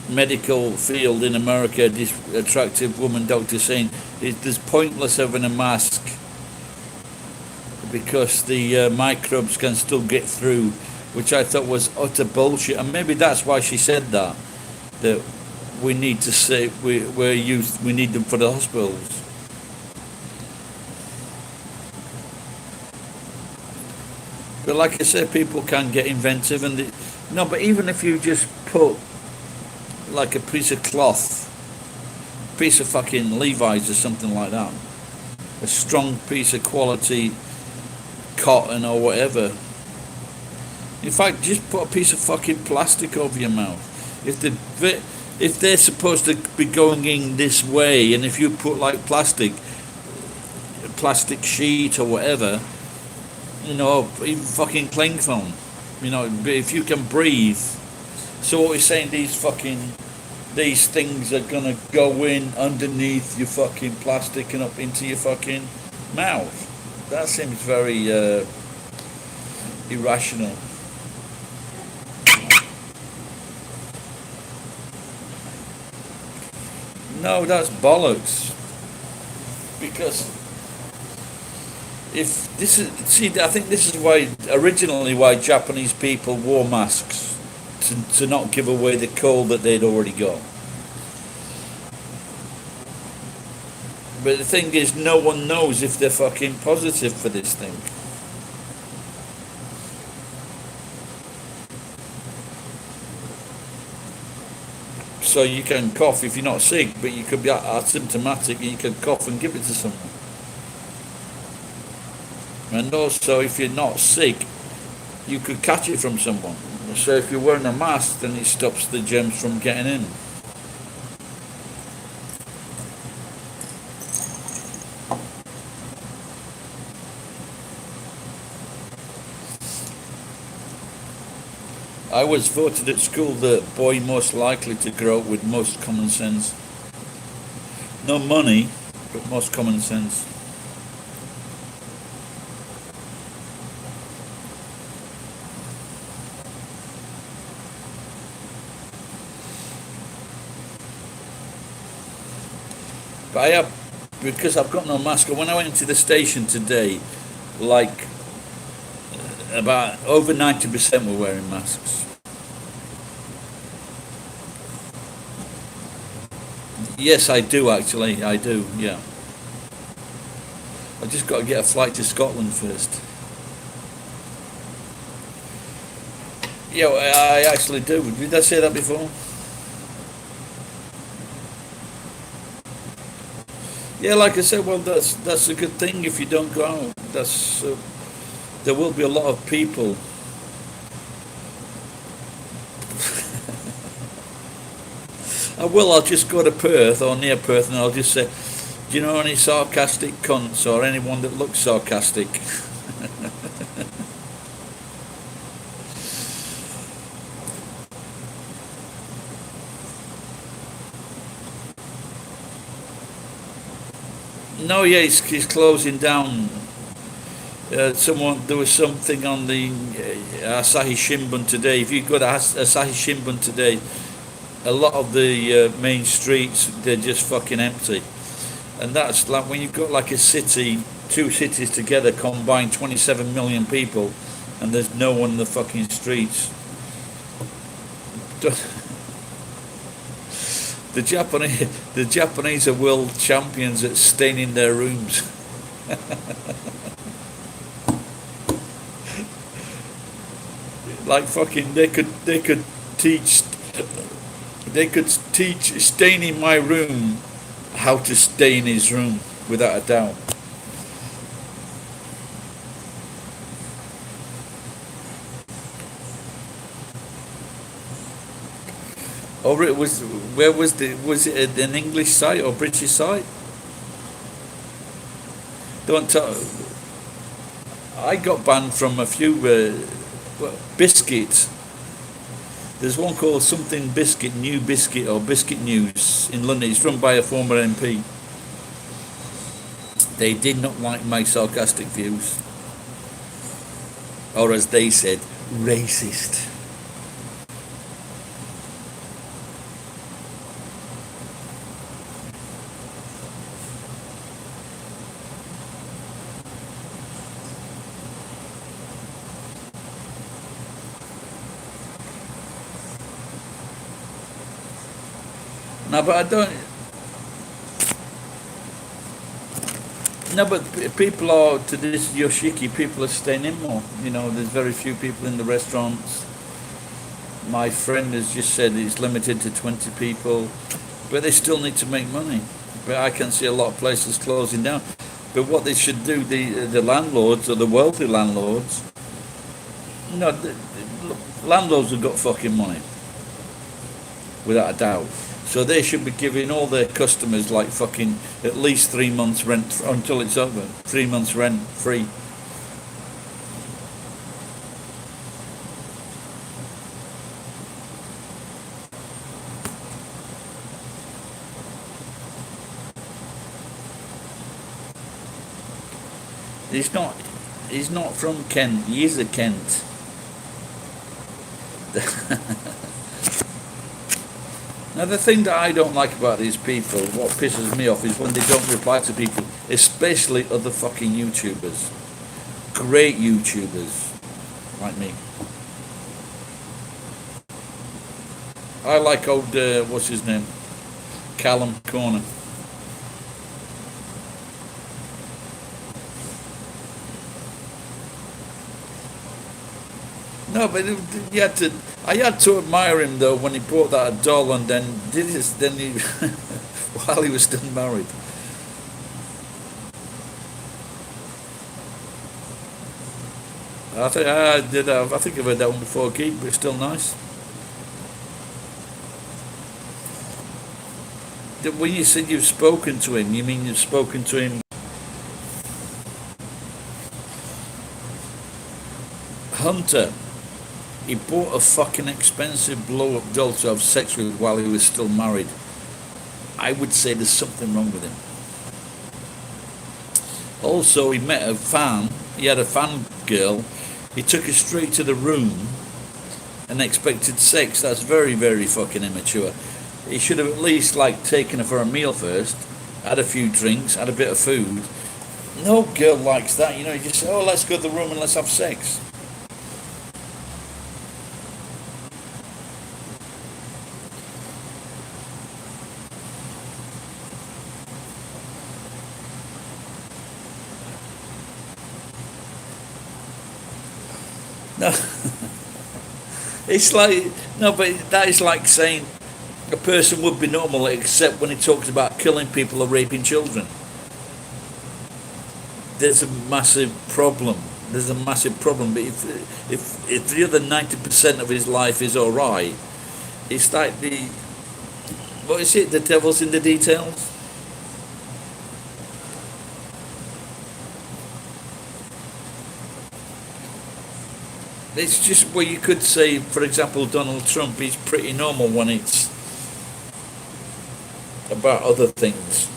medical field in America. This attractive woman doctor saying it's pointless having a mask because the microbes can still get through, which I thought was utter bullshit. And maybe that's why she said that we need to say we need them for the hospitals. But like I said, people can get inventive, and no. But even if you just put like a piece of cloth, piece of fucking Levi's or something like that, a strong piece of quality cotton or whatever. In fact, just put a piece of fucking plastic over your mouth. If they're supposed to be going in this way, and if you put like plastic sheet or whatever. You know, even fucking cling film. You know, if you can breathe. So what we're saying, these things are gonna go in underneath your fucking plastic and up into your fucking mouth. That seems very irrational. No, that's bollocks. Because if this is, see, I think this is originally why Japanese people wore masks, to not give away the cold that they'd already got. But the thing is, no one knows if they're fucking positive for this thing. So you can cough if you're not sick, but you could be asymptomatic and you can cough and give it to someone. And also, if you're not sick, you could catch it from someone. So if you're wearing a mask, then it stops the germs from getting in. I was voted at school the boy most likely to grow up with most common sense. No money, but most common sense. But I have, because I've got no mask, when I went into the station today, like about over 90% were wearing masks. Yes, I do actually, I do, yeah. I just got to get a flight to Scotland first. Yeah, I actually do. Did I say that before? Yeah, like I said, well, that's a good thing if you don't go out. There will be a lot of people. I'll just go to Perth or near Perth and I'll just say, do you know any sarcastic cunts or anyone that looks sarcastic? No, yeah, he's closing down. There was something on the Asahi Shimbun today. If you go to Asahi Shimbun today, a lot of the main streets, they're just fucking empty. And that's like when you've got like a city, two cities together combined 27 million people, and there's no one in the fucking streets. The Japanese are world champions at staining their rooms. Like fucking, they could teach staining my room how to stain his room without a doubt. Or it was, where was it an English site or British site? Don't tell. I got banned from a few biscuits. There's one called something Biscuit, New Biscuit or Biscuit News in London. It's run by a former MP. They did not like my sarcastic views, or as they said, racist. No, but I don't. No, but people are, to this Yoshiki, people are staying in more. You know, there's very few people in the restaurants. My friend has just said it's limited to 20 people, but they still need to make money. But I can see a lot of places closing down. But what they should do, the landlords or the wealthy landlords, no, the landlords have got fucking money, without a doubt. So they should be giving all their customers like fucking at least 3 months rent until it's over. 3 months rent free. He's not from Kent. He is a Kent. Now the thing that I don't like about these people, what pisses me off, is when they don't reply to people, especially other fucking YouTubers. Great YouTubers, like me. I like old, what's his name? Callum Corner. No, but you had to. I had to admire him though when he brought that doll and then did his. Then he, while he was still married. I think I did. I think I've heard that one before, Keith, but it's still nice. When you said you've spoken to him, you mean you've spoken to him? Hunter. He bought a fucking expensive blow-up doll to have sex with while he was still married. I would say there's something wrong with him. Also, he met a fan. He had a fan girl. He took her straight to the room and expected sex. That's very, very fucking immature. He should have at least like taken her for a meal first, had a few drinks, had a bit of food. No girl likes that, you know. You just say, "Oh, let's go to the room and let's have sex." No, it's like no, but that is like saying a person would be normal except when he talks about killing people or raping children. There's a massive problem. There's a massive problem. But if the other 90% of his life is all right, it's like the what is it? The devil's in the details. It's just where you could say, for example, Donald Trump is pretty normal when it's about other things.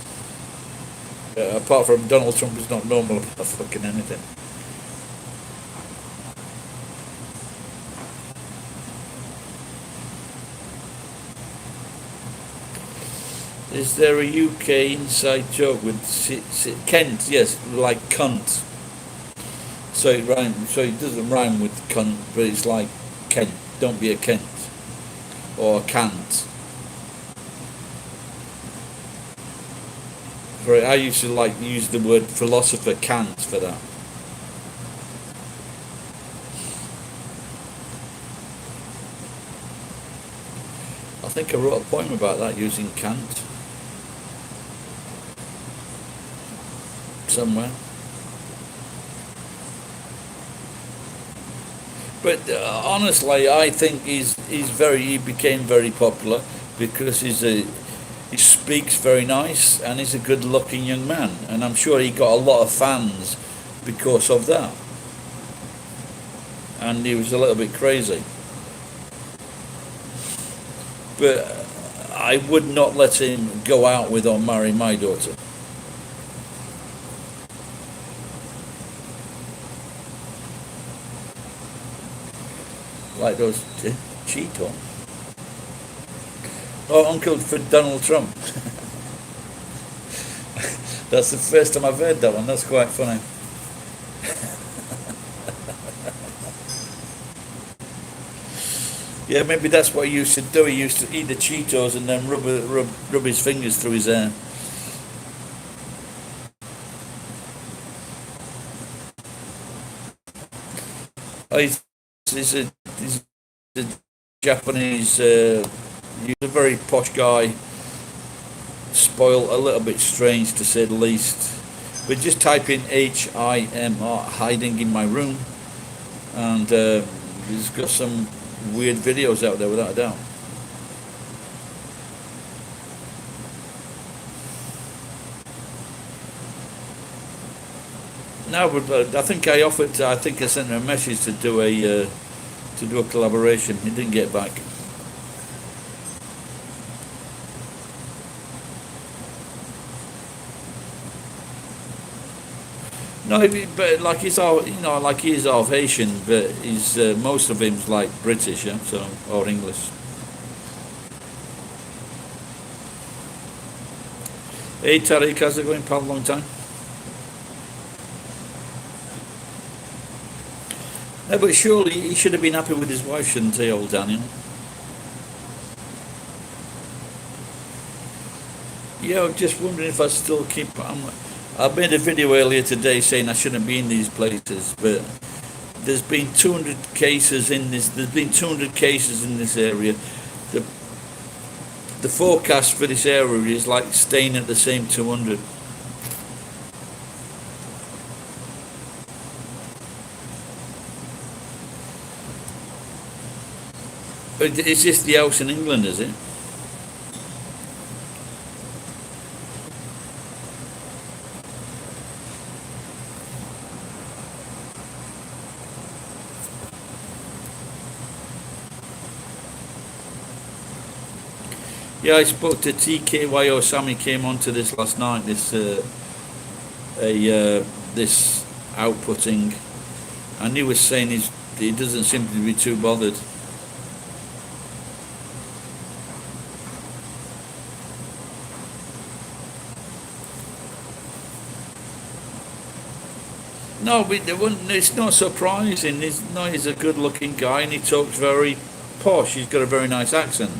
Apart from Donald Trump is not normal about fucking anything. Is there a UK inside joke with Kent? Yes, like cunt. So it rhymes. So it doesn't rhyme with cunt, but it's like Kent. Don't be a Kent or a cant. I used to like use the word philosopher Kant for that. I think I wrote a poem about that using Kant somewhere. But honestly, I think he became very popular because he speaks very nice and he's a good-looking young man, and I'm sure he got a lot of fans because of that. And he was a little bit crazy, but I would not let him go out with or marry my daughter. Like those Cheeto. Oh, Uncle for Donald Trump. That's the first time I've heard that one. That's quite funny. Yeah, maybe that's what he used to do. He used to eat the Cheetos and then rub his fingers through his hair. Oh, he's a Japanese. He's a very posh guy, spoiled, a little bit strange to say the least. But just type in HIMR, hiding in my room, and he's got some weird videos out there without a doubt. No, but I think I offered. I think I sent him a message to do a collaboration. He didn't get back. No, but like he's all, you know, like he's half Haitian, but he's most of him's like British, yeah, so or English. Hey Tariq, how's it going, pal? Long time. No, but surely he should have been happy with his wife, shouldn't he, old Daniel? Yeah, I'm just wondering if I still keep. I made a video earlier today saying I shouldn't be in these places, but There's been 200 cases in this. There's been 200 cases in this area. The the forecast for this area is like staying at the same 200. It's just the house in England, is it? Yeah, I spoke to TKYO. Sammy came onto this last night. This outputting, and he was saying he doesn't seem to be too bothered. No, it's not surprising. He's a good-looking guy, and he talks very posh. He's got a very nice accent,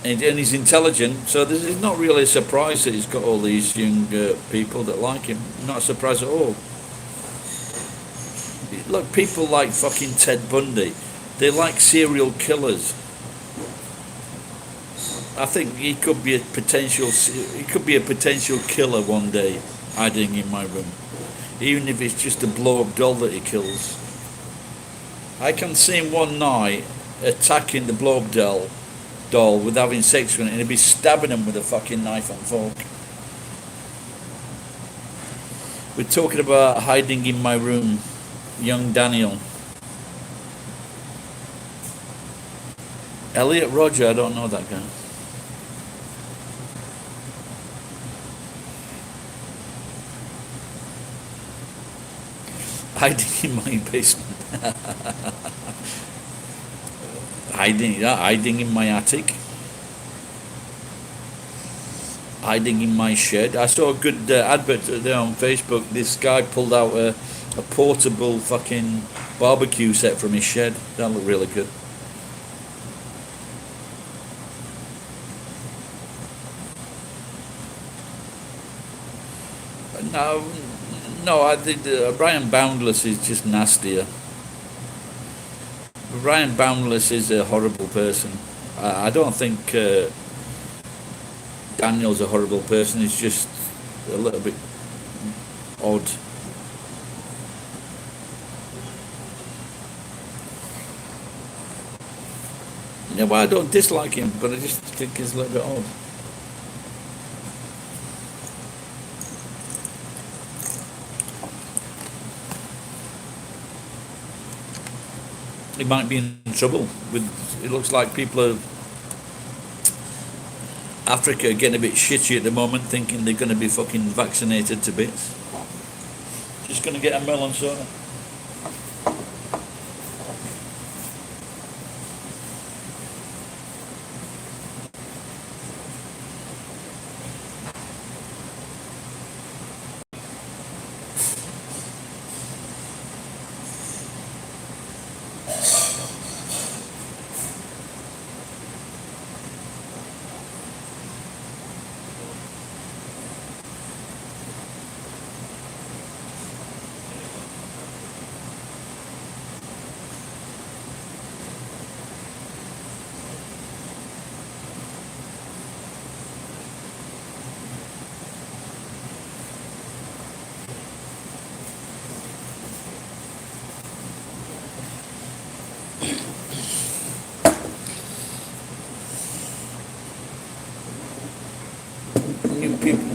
and he's intelligent. So it's not really a surprise that he's got all these young people that like him. Not a surprise at all. Look, people like fucking Ted Bundy. They like serial killers. I think he could be a potential. He could be a potential killer one day, hiding in my room. Even if it's just a blow-up doll that he kills. I can see him one night attacking the blow-up doll with having sex with it, and he'd be stabbing him with a fucking knife and fork. We're talking about hiding in my room, young Daniel. Elliot Roger, I don't know that guy. Hiding in my basement. Hiding in my attic. Hiding in my shed. I saw a good advert there on Facebook. This guy pulled out a portable fucking barbecue set from his shed. That looked really good. No, I think Brian Boundless is just nastier. Brian Boundless is a horrible person. I don't think Daniel's a horrible person. He's just a little bit odd. Yeah, well, I don't dislike him, but I just think he's a little bit odd. He might be in trouble with. It looks like people are. Africa are getting a bit shitty at the moment, thinking they're going to be fucking vaccinated to bits. Just going to get a melon soda.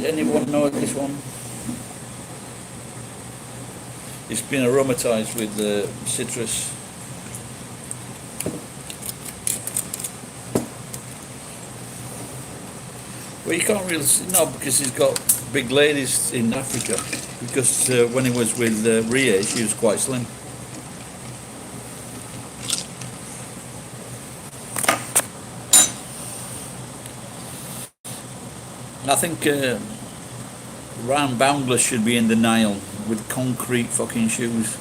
Anyone know this one? It's been aromatized with citrus. Well, you can't really no, because he's got big ladies in Africa. Because when he was with Ria, she was quite slim. I think Ryan Boundless should be in the Nile with concrete fucking shoes.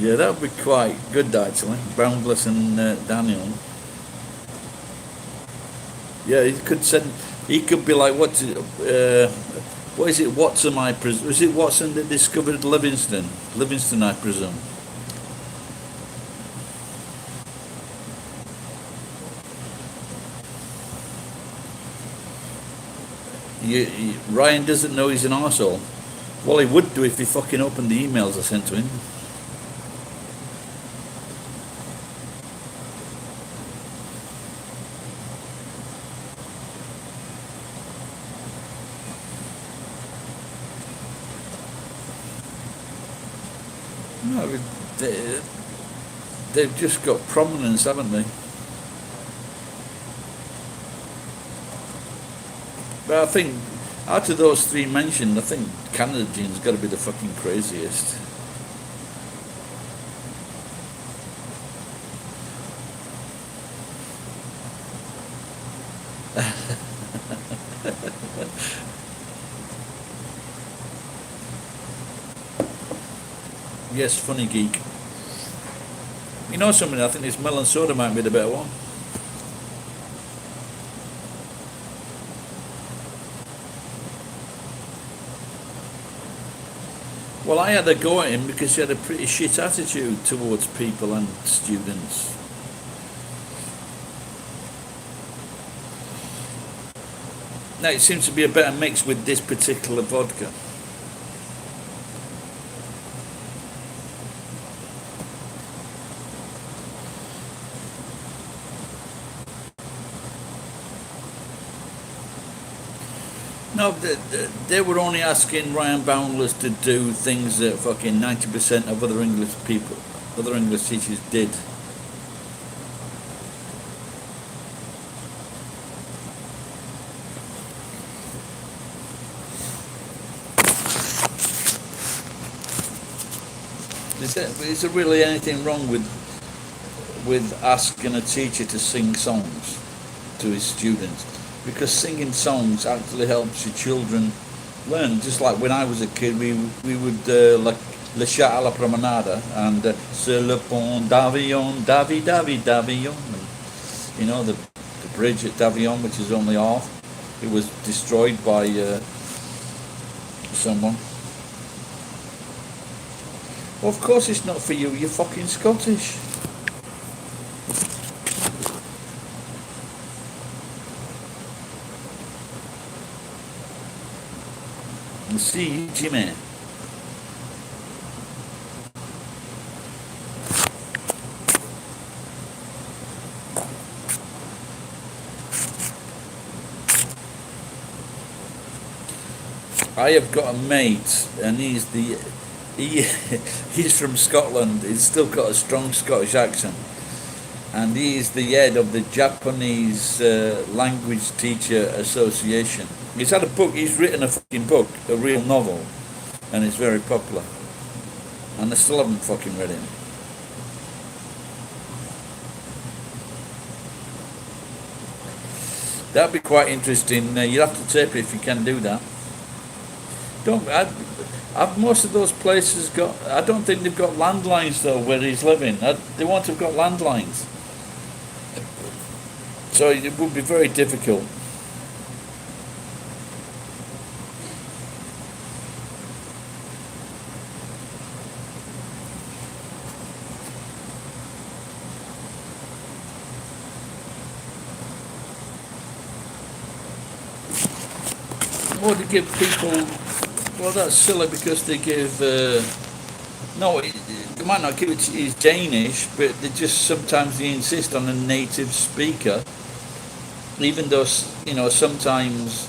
Yeah, that would be quite good actually. Boundless and Daniel. Yeah, he could send. He could be like what is it? Watson, I presume. Was it Watson that discovered Livingston? Livingston, I presume. Ryan doesn't know he's an arsehole. Well, he would do if he fucking opened the emails I sent to him. No, they, they've just got prominence, haven't they? But I think out of those three mentioned, I think Canada Gene's got to be the fucking craziest. Yes, funny geek. You know something? I think this melon soda might be the better one. Well, I had a go at him because he had a pretty shit attitude towards people and students. Now, it seems to be a better mix with this particular vodka. No, they were only asking Ryan Boundless to do things that fucking 90% of other English people, other English teachers did. Is there really anything wrong with asking a teacher to sing songs to his students? Because singing songs actually helps your children learn. Just like when I was a kid, we would like Le Chat à la Promenade and Sur le pont d'Avion, d'Avion. You know, the bridge at Davillon, which is only half. It was destroyed by someone. Well, of course it's not for you, you're fucking Scottish. See, Jimmy. I have got a mate, and he's he's from Scotland. He's still got a strong Scottish accent, and he's the head of the Japanese Language Teacher Association. He's had a book. He's written a fucking book, a real novel, and it's very popular. And I still haven't fucking read it. That'd be quite interesting. You'd have to tape it if you can do that. Don't. Have most of those places got? I don't think they've got landlines though where he's living. They won't have got landlines, so it would be very difficult. Or to give people, well, that's silly because they give. No, they might not give it to you Danish, but they just sometimes they insist on a native speaker, even though sometimes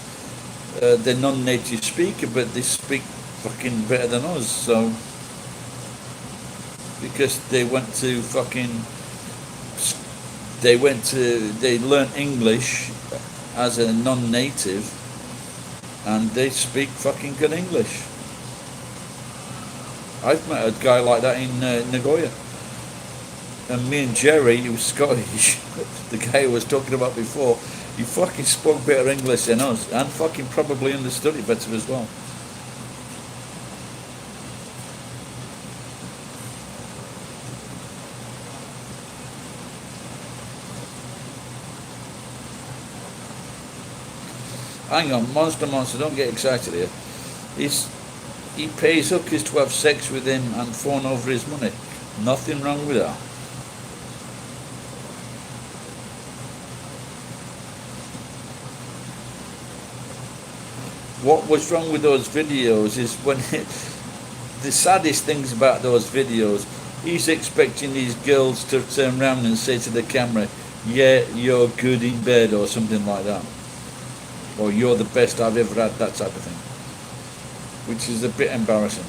they're non-native speaker, but they speak fucking better than us. So because they went to fucking, they learnt English as a non-native. And they speak fucking good English. I've met a guy like that in Nagoya. And me and Jerry, who was Scottish, the guy I was talking about before, he fucking spoke better English than us, and fucking probably understood it better as well. hang on, monster, don't get excited here. He pays hookers to have sex with him and fawn over his money. Nothing wrong with that. What was wrong with those videos is when the saddest things about those videos, he's expecting these girls to turn around and say to the camera, yeah, you're good in bed or something like that. Or you're the best I've ever had, that type of thing. Which is a bit embarrassing.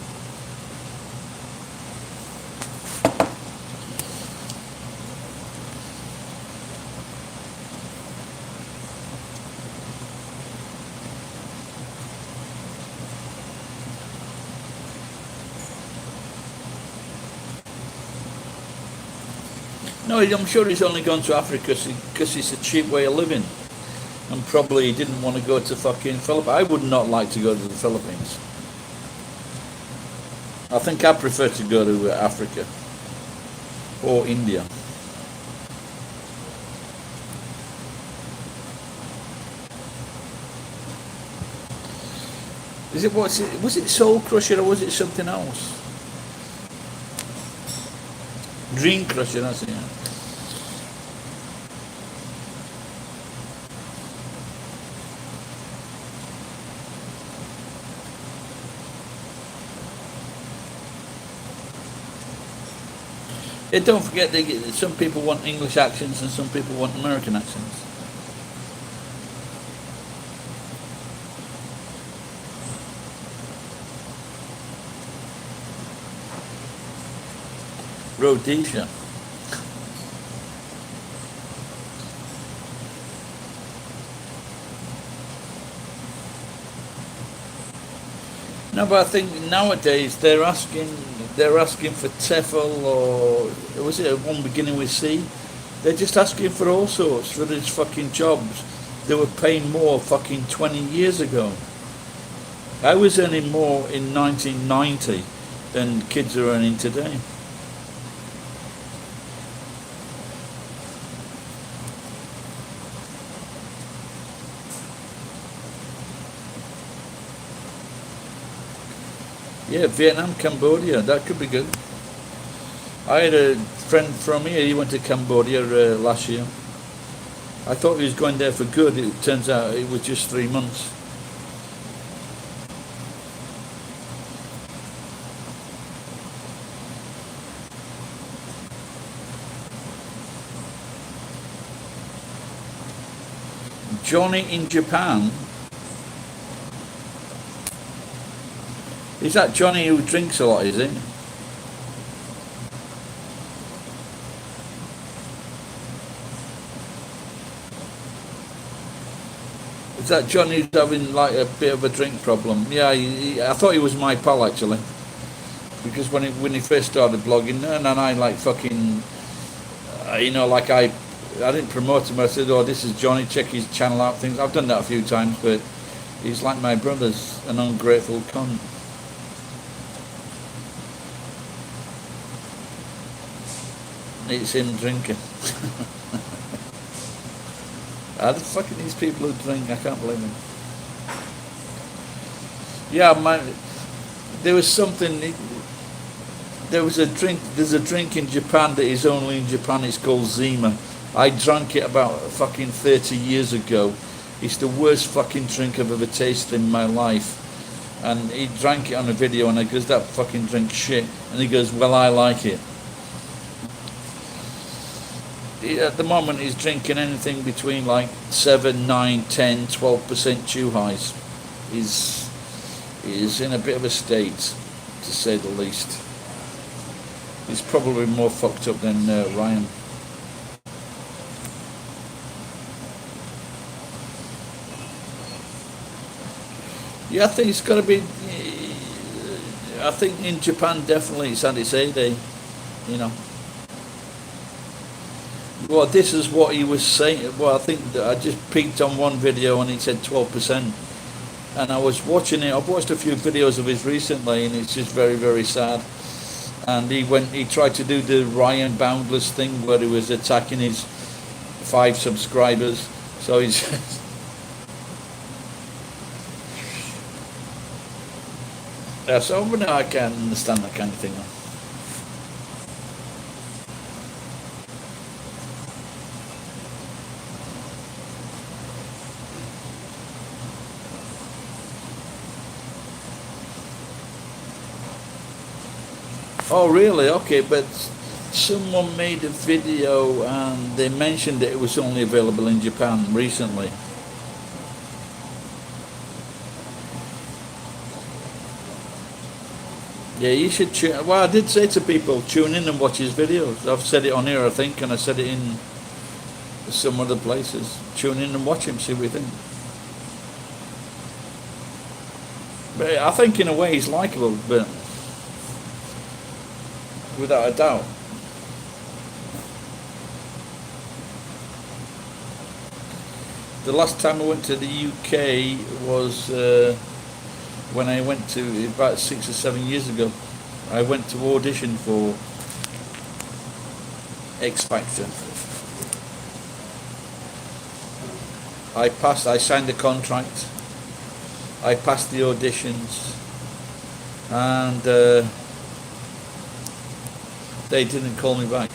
No, I'm sure he's only gone to Africa because it's a cheap way of living. And probably he didn't want to go to fucking Philippines. I would not like to go to the Philippines. I think I prefer to go to Africa or India. Was it Soul Crusher or was it something else? Dream Crusher, that's it. Yeah. Yeah, don't forget, some people want English accents and some people want American accents. Rhodesia. No, but I think nowadays they're asking for TEFL, or was it one beginning with C? They're just asking for all sorts for these fucking jobs. They were paying more fucking 20 years ago. I was earning more in 1990 than kids are earning today. Yeah, Vietnam, Cambodia, that could be good. I had a friend from here, he went to Cambodia last year. I thought he was going there for good, it turns out it was just 3 months. Johnny in Japan? Is that Johnny who drinks a lot, is it? Is that Johnny who's having like a bit of a drink problem? Yeah, I thought he was my pal actually. Because when he first started blogging, and I like fucking, like I didn't promote him, I said, oh, this is Johnny, check his channel out, things. I've done that a few times, but he's like my brother's an ungrateful cunt. It's him drinking. The fucking these people who drink, I can't believe them. Yeah, there was something. There was a drink. There's a drink in Japan that is only in Japan. It's called Zima. I drank it about fucking 30 years ago. It's the worst fucking drink I've ever tasted in my life. And he drank it on a video, and I goes, that fucking drink shit. And he goes, well, I like it. At the moment he's drinking anything between like 7, 9, 10, 12% chew highs. He's in a bit of a state, to say the least. He's probably more fucked up than Ryan. Yeah, I think it's got to be. I think in Japan definitely it's had its heyday, Well, this is what he was saying. Well, I think that I just peeked on one video and he said 12%. And I was watching it. I've watched a few videos of his recently, and it's just very, very sad. And he tried to do the Ryan Boundless thing where he was attacking his 5 subscribers. So he's So but no, I can understand that kind of thing. Oh, really? Okay, but someone made a video and they mentioned that it was only available in Japan recently. Yeah, you should tune. Well, I did say to people, tune in and watch his videos. I've said it on here, I think, and I said it in some other places. Tune in and watch him, see what you think. But I think in a way he's likable, but without a doubt. The last time I went to the UK was when I went to about 6 or 7 years ago. I went to audition for X Factor. I passed. I signed the contract. I passed the auditions, and they didn't call me back.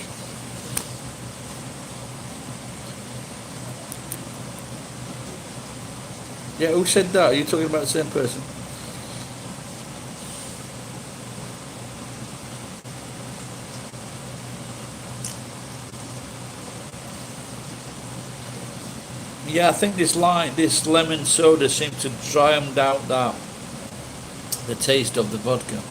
Yeah, who said that? Are you talking about the same person? Yeah, I think this lemon soda seemed to drown out the taste of the vodka.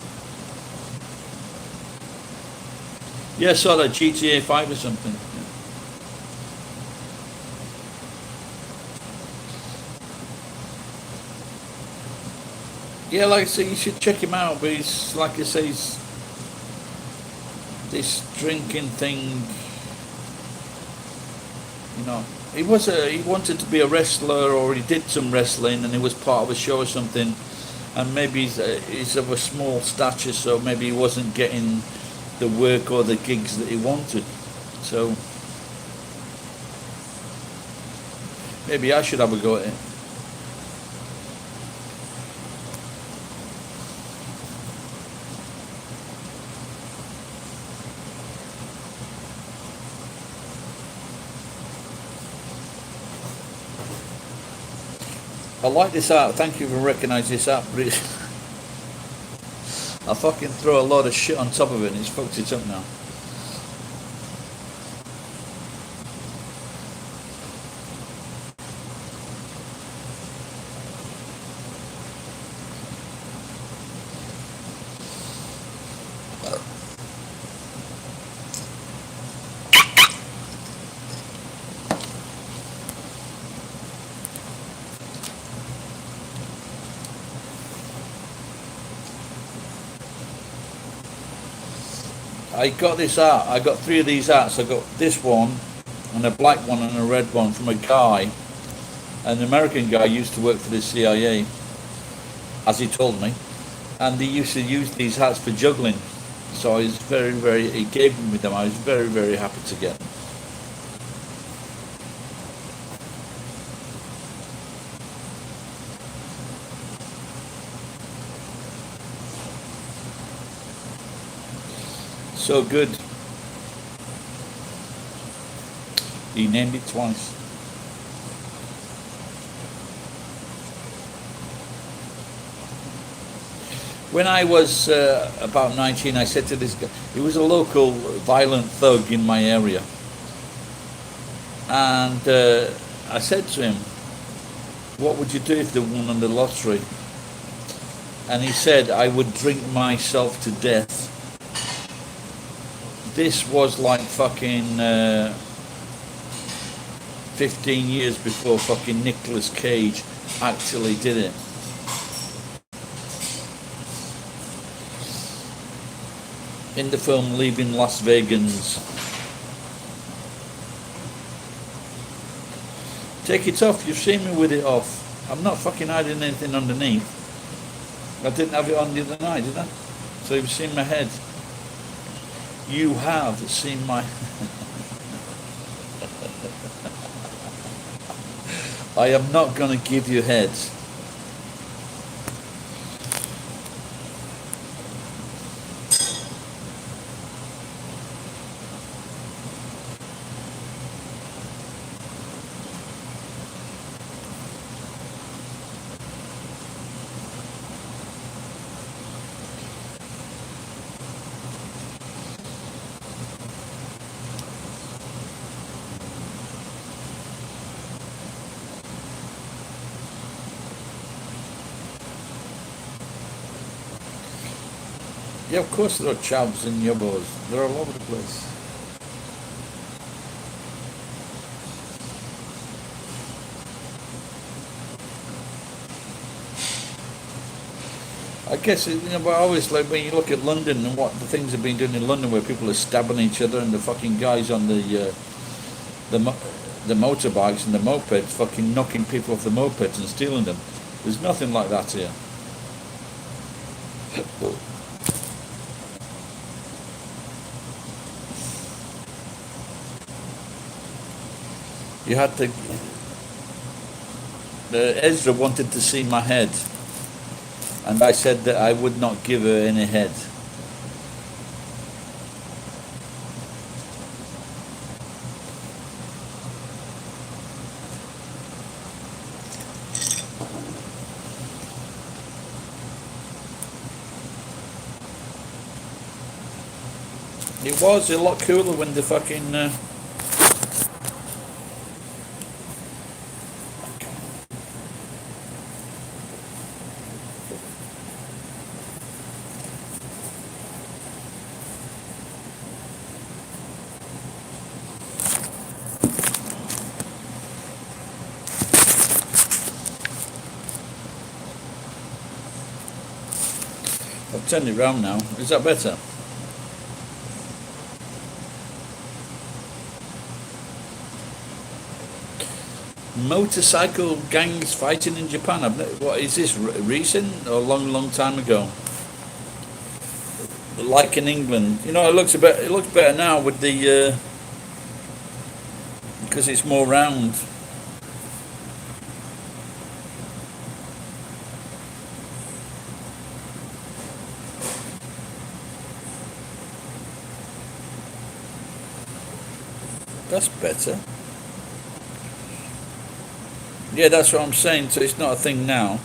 Yeah, I saw that GTA 5 or something. Yeah, like I say, you should check him out. But he's like I say, this drinking thing. You know, he wanted to be a wrestler, or he did some wrestling, and he was part of a show or something. And maybe he's of a small stature, so maybe he wasn't getting the work or the gigs that he wanted. So maybe I should have a go at it. I like this art. Thank you for recognising this art, but I fucking throw a lot of shit on top of it and it's fucked it up now. I got this art. I got three of these arts. I got this one, and a black one, and a red one from a guy, an American guy used to work for the CIA, as he told me, and he used to use these hats for juggling. So I was he gave me them. I was very happy to get them. So good. He named it twice. When I was about 19, I said to this guy, he was a local violent thug in my area. And I said to him, what would you do if they won on the lottery? And he said, I would drink myself to death. This was like fucking 15 years before fucking Nicolas Cage actually did it. In the film Leaving Las Vegas. Take it off, you've seen me with it off. I'm not fucking hiding anything underneath. I didn't have it on the other night, did I? So you've seen my head. You have seen my... I am not going to give you heads. Yeah, of course there are chavs and yobos. They're all over the place. I guess but I always like when you look at London and what the things have been doing in London, where people are stabbing each other and the fucking guys on the mo- the motorbikes and the mopeds fucking knocking people off the mopeds and stealing them. There's nothing like that here. You had to. Ezra wanted to see my head, and I said that I would not give her any head. It was a lot cooler when the fucking. I've turned it round now. Is that better? Motorcycle gangs fighting in Japan. What is this recent or a long, long time ago? Like in England, it looks a bit. It looks better now with the because it's more round. That's better. Yeah, that's what I'm saying. So it's not a thing now.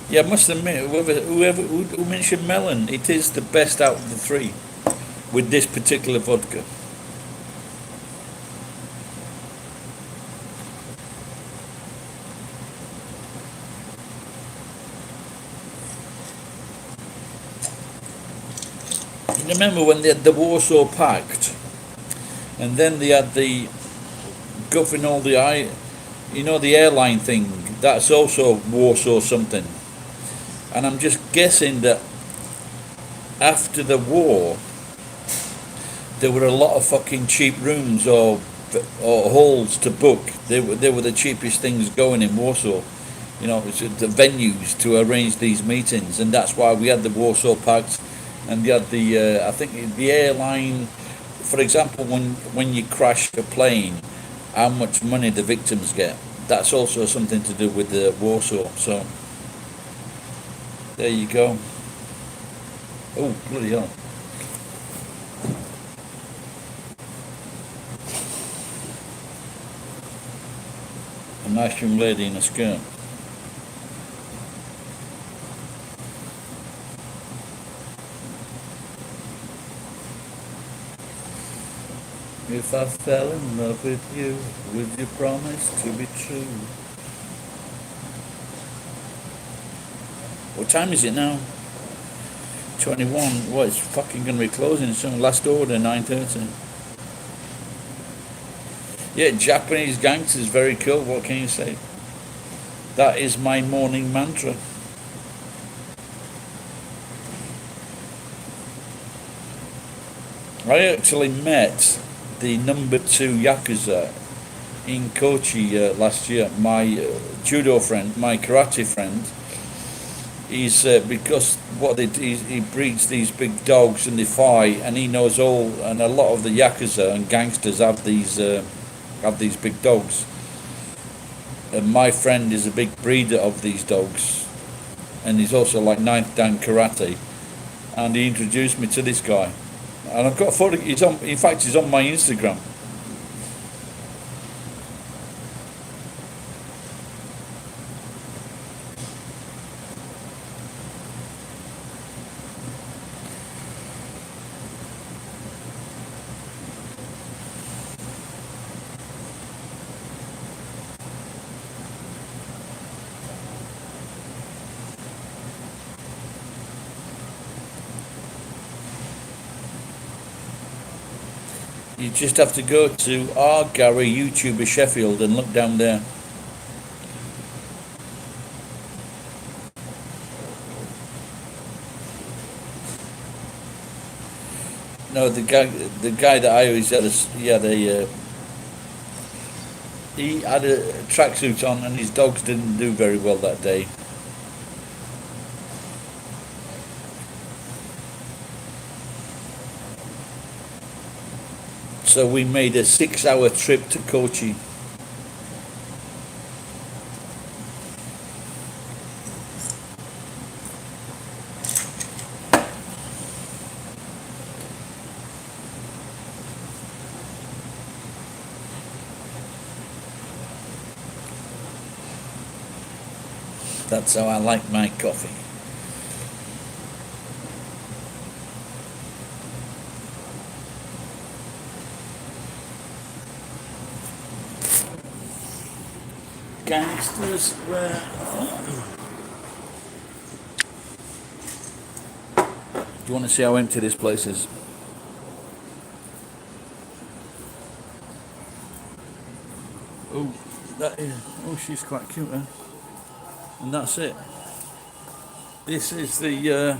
Yeah, I must admit, who mentioned melon, it is the best out of the three with this particular vodka. You remember when they had the Warsaw Pact, and then they had the governing all the airline thing. That's also Warsaw something. And I'm just guessing that after the war, there were a lot of fucking cheap rooms or halls to book. They were the cheapest things going in Warsaw. It's the venues to arrange these meetings, and that's why we had the Warsaw Pact, and you had the I think the airline. For example, when you crash a plane, how much money the victims get. That's also something to do with the Warsaw. So there you go. Oh, bloody hell. A nice young lady in a skirt. If I fell in love with you, would you promise to be true? What time is it now? 21. Well, it's fucking gonna be closing soon. Last order, 9:30. Yeah, Japanese gangsters, very cool. What can you say? That is my morning mantra. I actually met the number 2 Yakuza in Kochi last year. My judo friend, my karate friend, he's because what they do, he breeds these big dogs and they fight, and he knows all. And a lot of the Yakuza and gangsters have these big dogs. And my friend is a big breeder of these dogs, and he's also like ninth dan karate. And he introduced me to this guy, and I've got a photo. In fact, he's on my Instagram. You just have to go to R. Gary YouTuber Sheffield and look down there. No, the guy that I always had, he had a tracksuit on, and his dogs didn't do very well that day. So we made a 6-hour trip to Kochi. That's how I like my coffee. Gangsters, where? Do you want to see how empty this place is? Oh, that is. Oh, she's quite cute, huh? And that's it. This is the.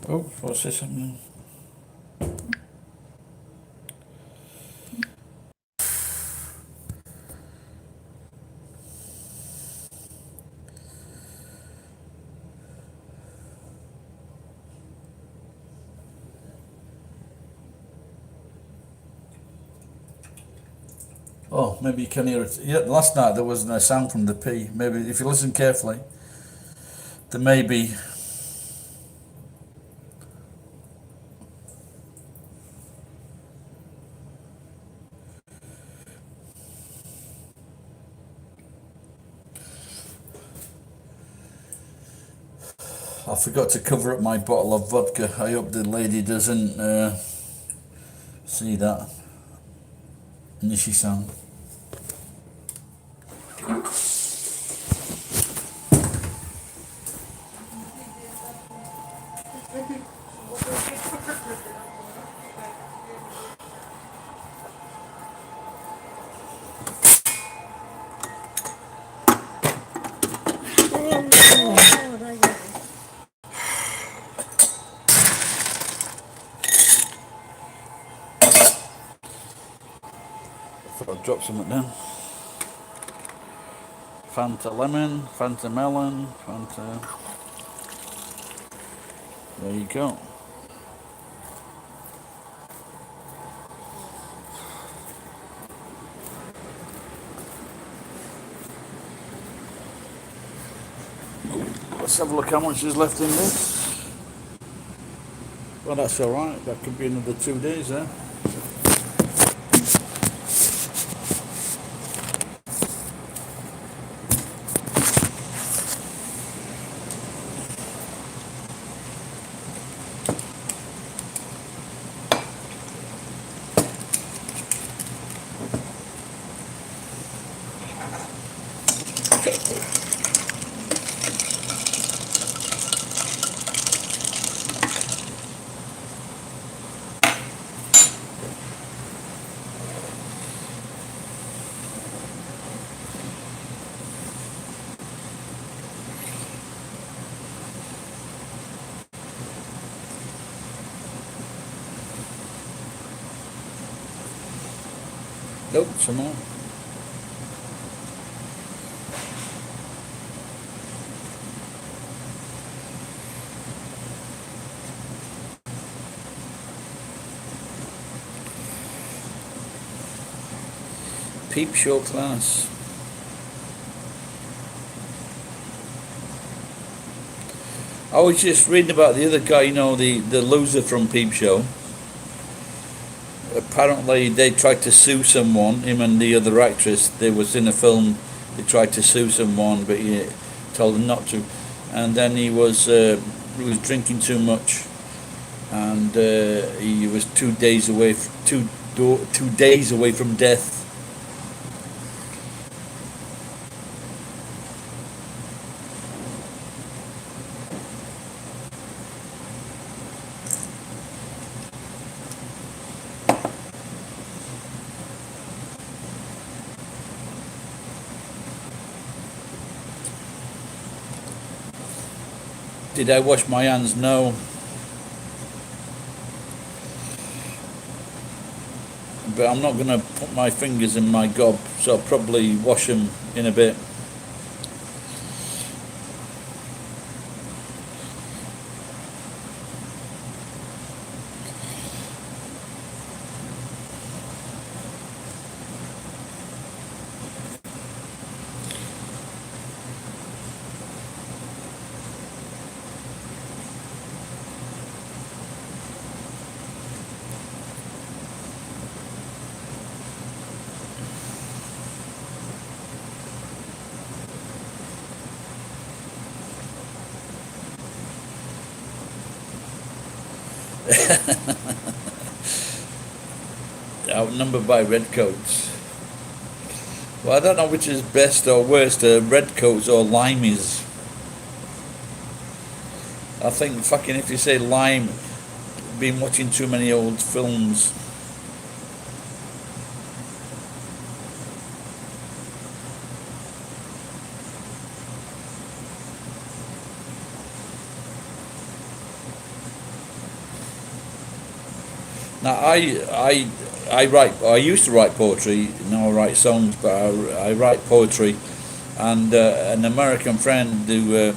Oh, what's this? Oh, maybe you can hear it. Yeah, last night there wasn't a sound from the P. Maybe if you listen carefully, there may be. I forgot to cover up my bottle of vodka. I hope the lady doesn't see that. Nishi-san. I'll drop something down. Fanta lemon, Fanta melon, Fanta. There you go. Let's have a look how much is left in this. Well, that's alright. That could be another 2 days there. Nope, some more. Peep show class. I was just reading about the other guy, you know, the loser from Peep Show. Apparently they tried to sue someone, him and the other actress. They was in a film, they tried to sue someone, but he told them not to. And then he was drinking too much, and he was 2 days away, 2 days away from death. Did I wash my hands? No. But I'm not going to put my fingers in my gob, so I'll probably wash them in a bit. Outnumbered by redcoats. Well, I don't know which is best or worst, redcoats or limeys. I think fucking if you say lime, been watching too many old films. Now I used to write poetry. Now I write songs, but I write poetry. And an American friend who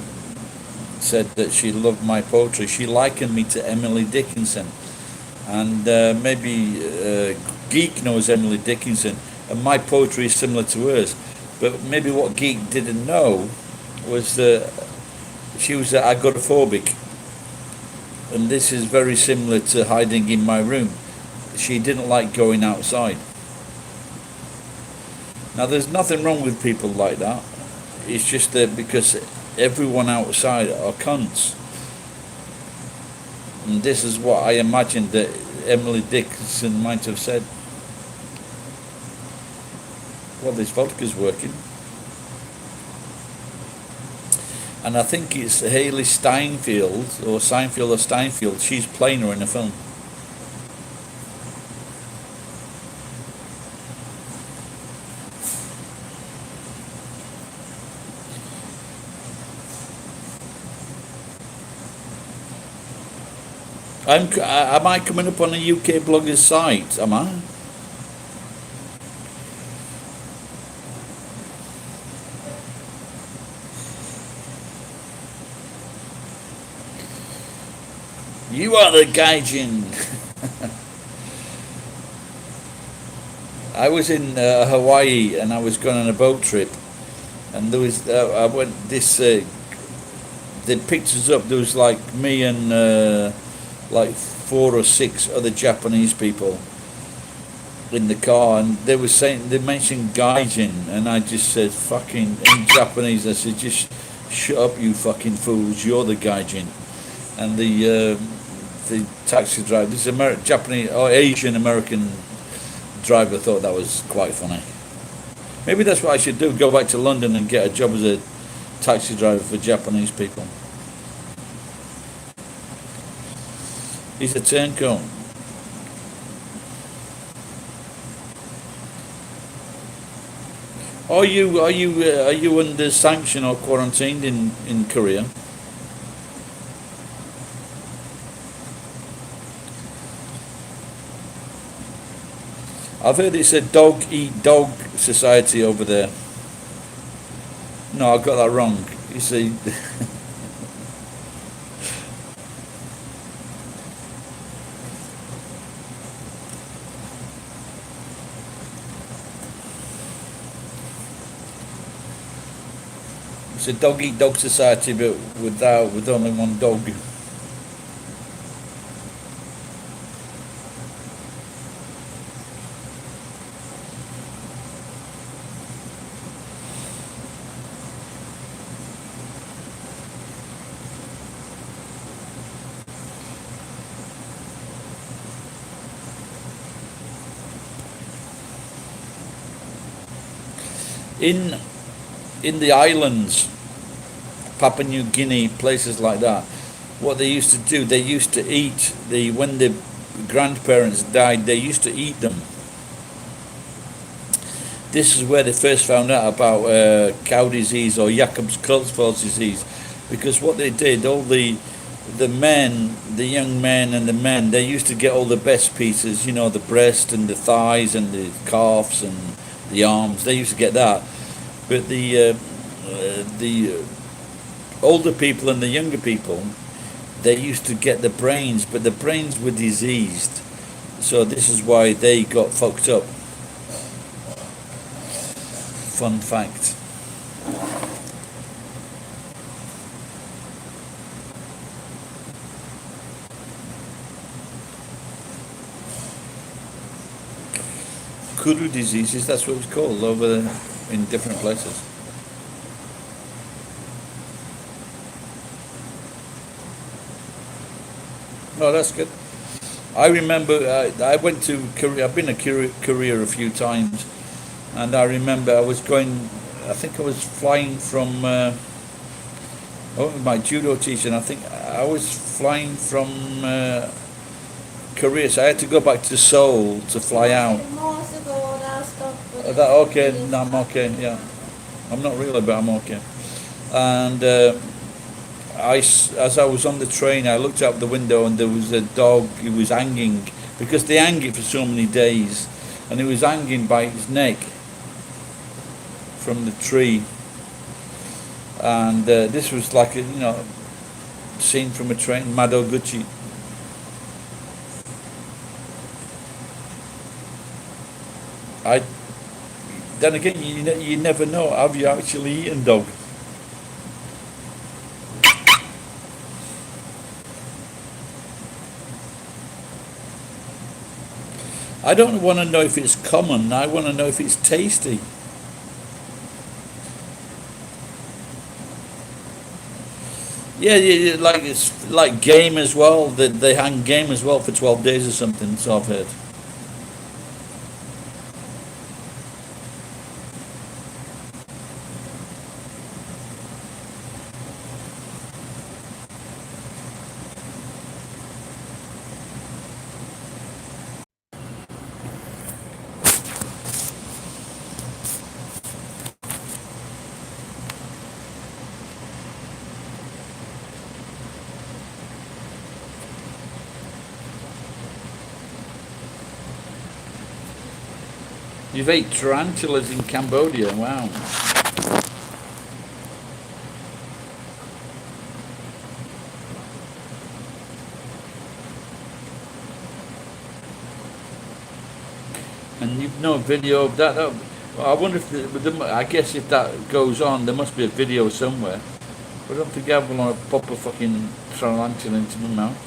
said that she loved my poetry. She likened me to Emily Dickinson, and maybe Geek knows Emily Dickinson, and my poetry is similar to hers. But maybe what Geek didn't know was that she was agoraphobic, and this is very similar to hiding in my room. She didn't like going outside. Now, there's nothing wrong with people like that. It's just that because everyone outside are cunts. And this is what I imagined that Emily Dickinson might have said. Well, this vodka's working. And I think it's Haley Steinfeld, or Seinfeld or Steinfeld. She's playing her in a film. Am I coming up on a UK blogger's site? Am I? You are the gaijin. I was in Hawaii and I was going on a boat trip, and there was I went this. They picked us up. There was like me and like 4 or 6 other Japanese people in the car, and they mentioned gaijin, and I just said fucking in Japanese. I said, just shut up, you fucking fools. You're the gaijin. And the taxi driver, this Japanese or Asian American driver, thought that was quite funny. Maybe that's what I should do, go back to London and get a job as a taxi driver for Japanese people. He's a turncoat. Are you under sanction or quarantined in Korea? I've heard it's a dog eat dog society over there. No, I got that wrong. You see. It's a dog eat dog society, but with only one dog. In the islands, Papua New Guinea, places like that, what they used to do, they used to eat when the grandparents died, they used to eat them. This is where they first found out about cow disease or Jacob's Creutzfeldt disease. because what they did, all the men, the young men and the men, they used to get all the best pieces, you know, the breast and the thighs and the calves and the arms. They used to get that, but the older people and the younger people, they used to get the brains, but the brains were diseased. So this is why they got fucked up. Fun fact. Kuru diseases, that's what it's called over in different places. Oh, that's good. I remember I went to Korea. I've been to Korea a few times, and I remember I was going. I think I was flying from. My judo teacher. And I think I was flying from Korea, so I had to go back to Seoul to fly out. That okay? No, I'm okay. Yeah, I'm not really, but I'm okay. And as I was on the train, I looked out the window and there was a dog who was hanging, because they hang it for so many days, and he was hanging by his neck from the tree. And this was like a, scene from a train, Madoguchi. I Then again, you never know. Have you actually eaten dog? I don't want to know if it's common. I want to know if it's tasty. Yeah, like it's like game as well. They hang game as well for 12 days or something. So I've heard. You've ate tarantulas in Cambodia. Wow. And you've no video of that. I wonder if I guess if that goes on, there must be a video somewhere. But I don't think I want to pop a fucking tarantula into my mouth.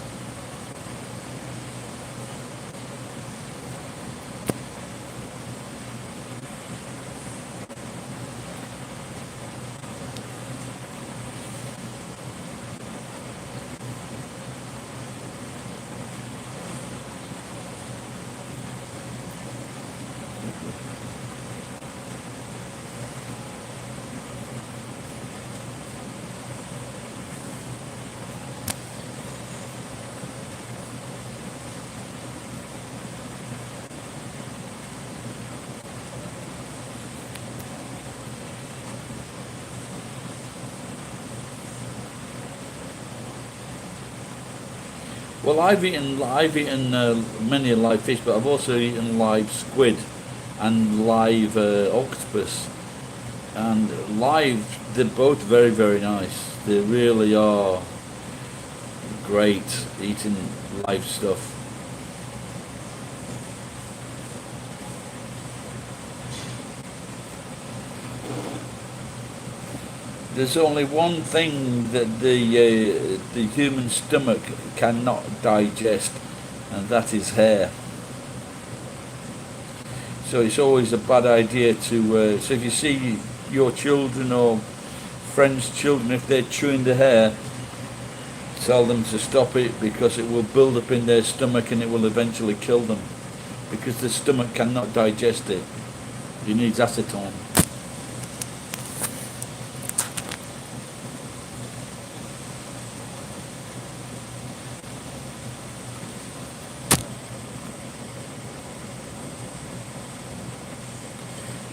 Well, I've eaten many live fish, but I've also eaten live squid and live octopus. And live, they're both very, very nice. They really are great eating live stuff. There's only one thing that the human stomach cannot digest, and that is hair. So it's always a bad idea to. So if you see your children or friends' children, if they're chewing the hair, tell them to stop it, because it will build up in their stomach and it will eventually kill them, because the stomach cannot digest it. It needs acetone.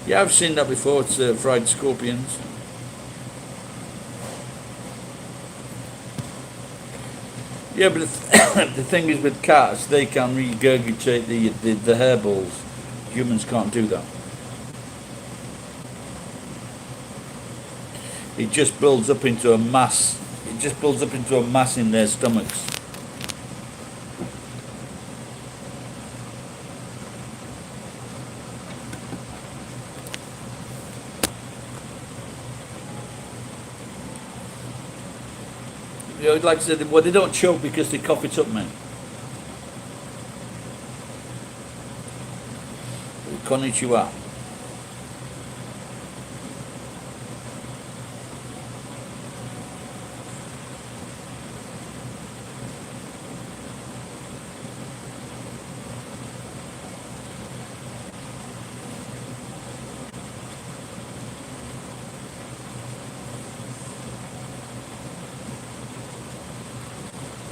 Yeah, I've seen that before. It's fried scorpions. Yeah, but the thing is with cats, they can regurgitate the hairballs. Humans can't do that. It just builds up into a mass. It just builds up into a mass in their stomachs. You know, like I said, well, they don't choke because they cough it up, man. Konnichiwa.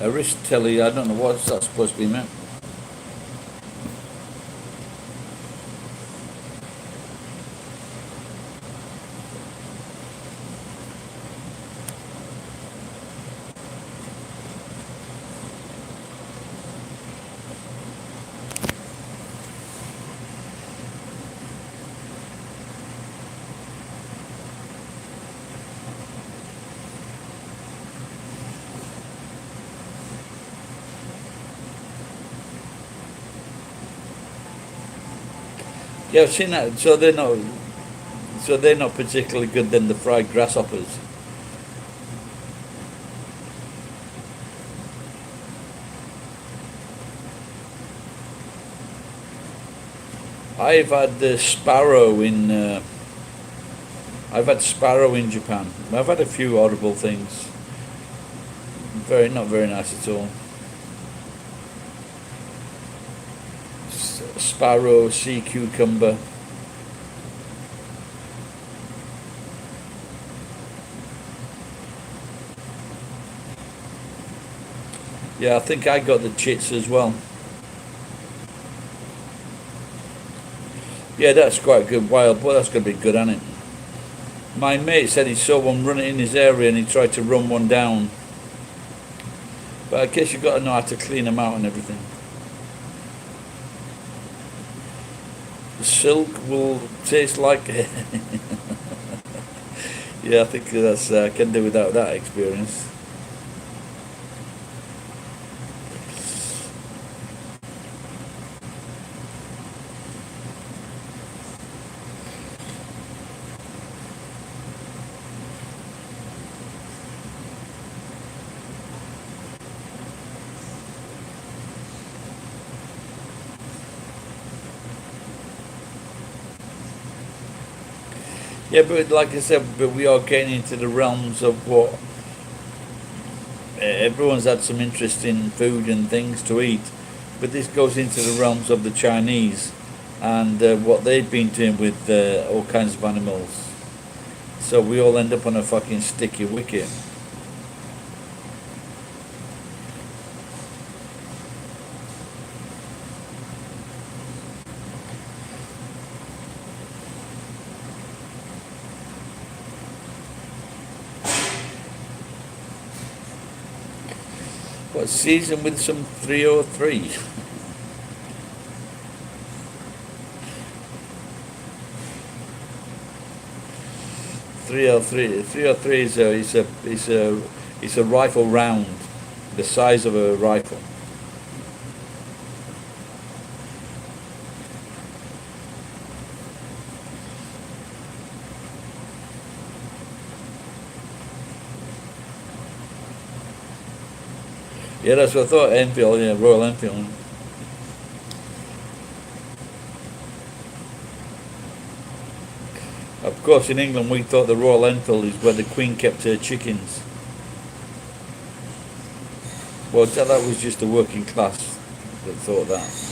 A wrist telly, I don't know what's that supposed to be meant. Yeah, I've seen that. So they're not particularly good then, the fried grasshoppers. I've had the sparrow in. I've had sparrow in Japan. I've had a few horrible things. Not very nice at all. Sparrow, sea cucumber. Yeah, I think I got the chits as well. Yeah, that's quite good. Wild boar, that's going to be good, isn't it? My mate said he saw one running in his area and he tried to run one down. But I guess you've got to know how to clean them out and everything. The silk will taste like... Yeah, I think that's I can do without that experience. Yeah, but like I said, but we are getting into the realms of what everyone's had some interesting food and things to eat, but this goes into the realms of the Chinese and what they've been doing with all kinds of animals. So we all end up on a fucking sticky wicket. What, seasoned with some 303? 303 is a rifle round, the size of a rifle. Yeah, that's what I thought. Enfield, yeah, Royal Enfield. Of course, in England, we thought the Royal Enfield is where the Queen kept her chickens. Well, that was just the working class that thought that.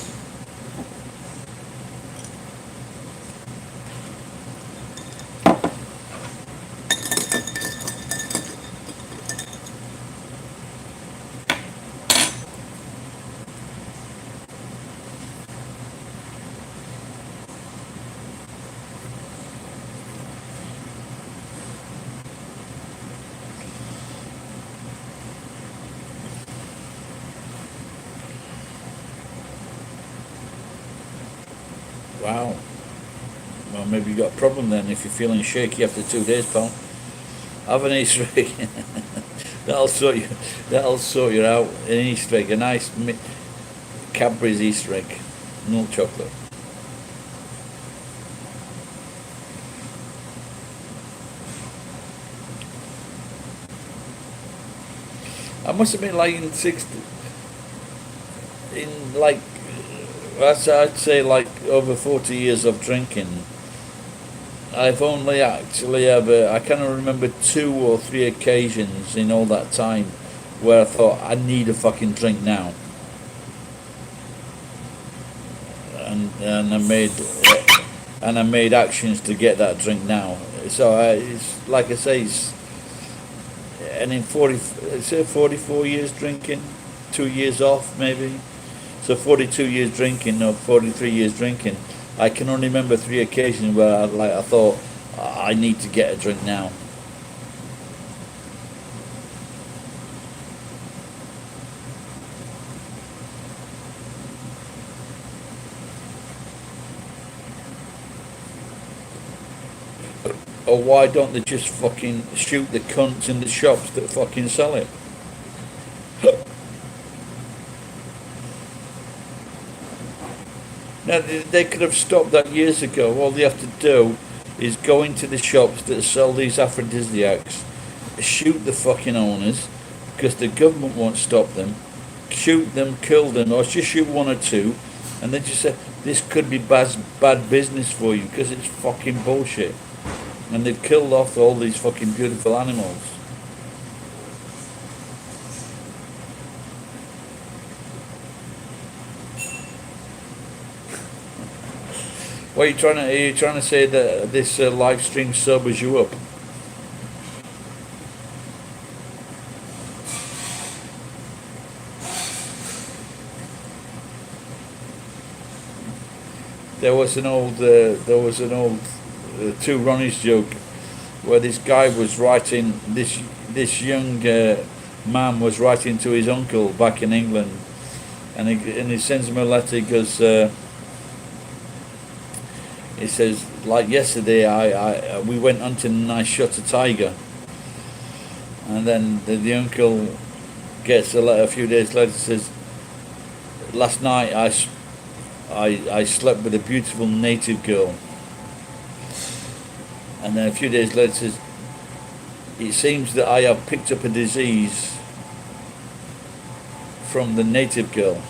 Wow. Well, maybe you got a problem then if you're feeling shaky after 2 days, pal. Have an Easter egg. that'll sort you. That'll sort you out. An Easter egg, a nice Cadbury's Easter egg, milk chocolate. I must have been like in 60, in like, I'd say like over 40 years of drinking. I've only actually ever, I kind of remember 2 or 3 occasions in all that time where I thought I need a fucking drink now, and I made actions to get that drink now. So it's like I say, and in 44 years drinking, 2 years off maybe, so 42 years drinking or 43 years drinking. I can only remember 3 occasions where I thought I need to get a drink now. Or why don't they just fucking shoot the cunts in the shops that fucking sell it? Now, they could have stopped that years ago. All they have to do is go into the shops that sell these aphrodisiacs, shoot the fucking owners, because the government won't stop them, shoot them, kill them, or just shoot 1 or 2, and then just say, this could be bad business for you, because it's fucking bullshit. And they've killed off all these fucking beautiful animals. What are you trying to? Are you trying to say that this live stream sobers you up? There was an old two Ronnie's joke where this guy was writing, this young man was writing to his uncle back in England, and he sends him a letter. He goes. He says, like yesterday, we went hunting and I shot a tiger. And then the uncle gets a letter a few days later, says, last night I slept with a beautiful native girl. And then a few days later says, it seems that I have picked up a disease from the native girl.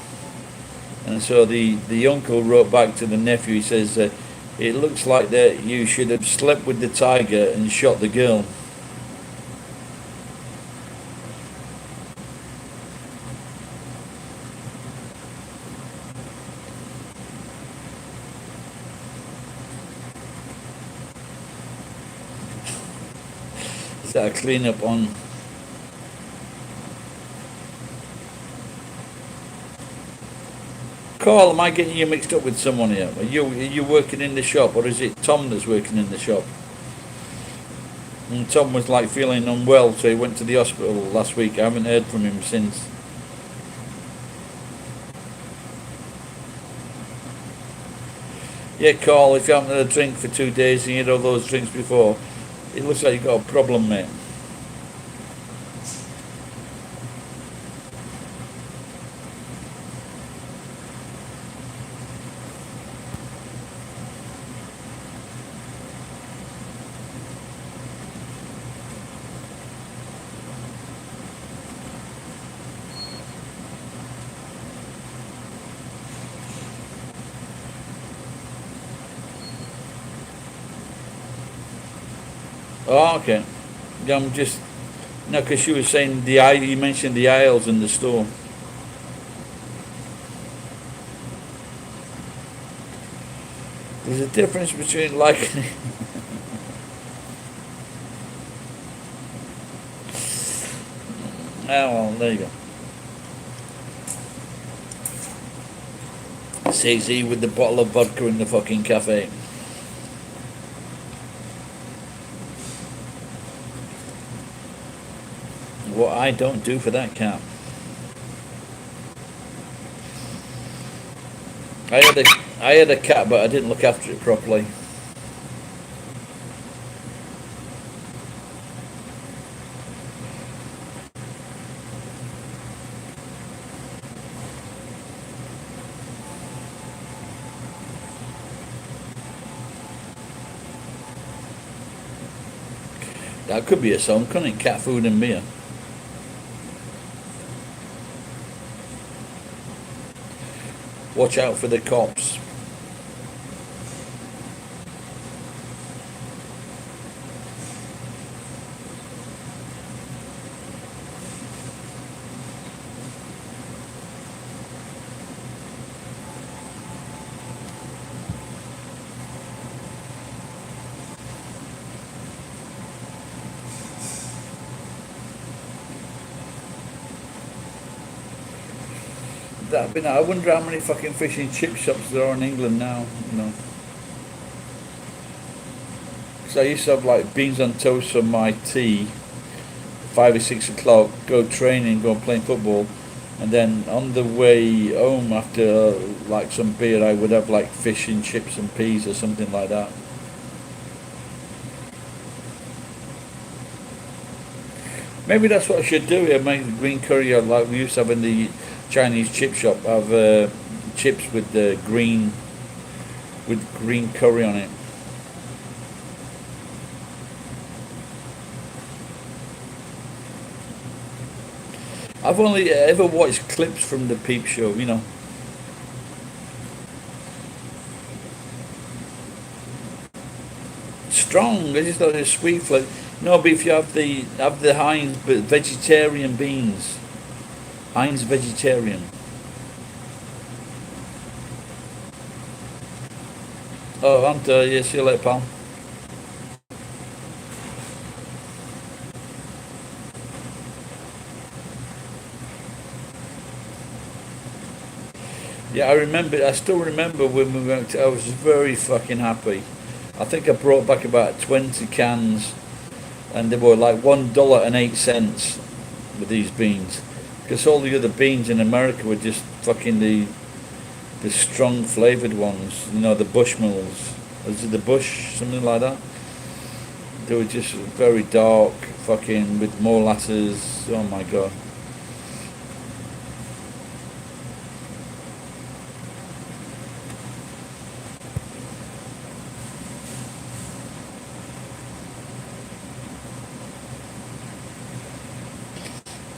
And so the uncle wrote back to the nephew, he says, it looks like that you should have slept with the tiger and shot the girl. Is that a clean up on? Carl, am I getting you mixed up with someone here? Are you working in the shop, or is it Tom that's working in the shop? And Tom was like feeling unwell, so he went to the hospital last week. I haven't heard from him since. Yeah, Carl, if you haven't had a drink for 2 days and you had all those drinks before, it looks like you've got a problem, mate. Oh, okay. Yeah, I'm just no, because you were saying you mentioned the aisles in the store. There's a difference between liking. Oh well, there you go. Says he with the bottle of vodka in the fucking cafe. What I don't do for that cat. I had a I had a cat, but I didn't look after it properly. That could be a song, couldn't it? Cat food and beer. Watch out for the cops. I wonder how many fucking fish and chip shops there are in England now. You know, because I used to have like beans on toast for my tea, 5 or 6 o'clock. Go training, go playing football, and then on the way home after like some beer, I would have like fish and chips and peas or something like that. Maybe that's what I should do here. Make the green curry like we used to have in the Chinese chip shop. Have chips with the green curry on it. I've only ever watched clips from the Peep Show. You know, strong. I just thought it was sweet flavor. No, but if you have the Heinz but vegetarian beans, Heinz vegetarian. Oh, Hunter, yeah, see you later, pal. Yeah, I remember. I still remember when we went. I was very fucking happy. I think I brought back about 20 cans, and they were like $1.08 with these beans, because all the other beans in America were just fucking the strong flavored ones. You know, the Bushmills. Was it the Bush, something like that? They were just very dark, fucking with molasses. Oh my god.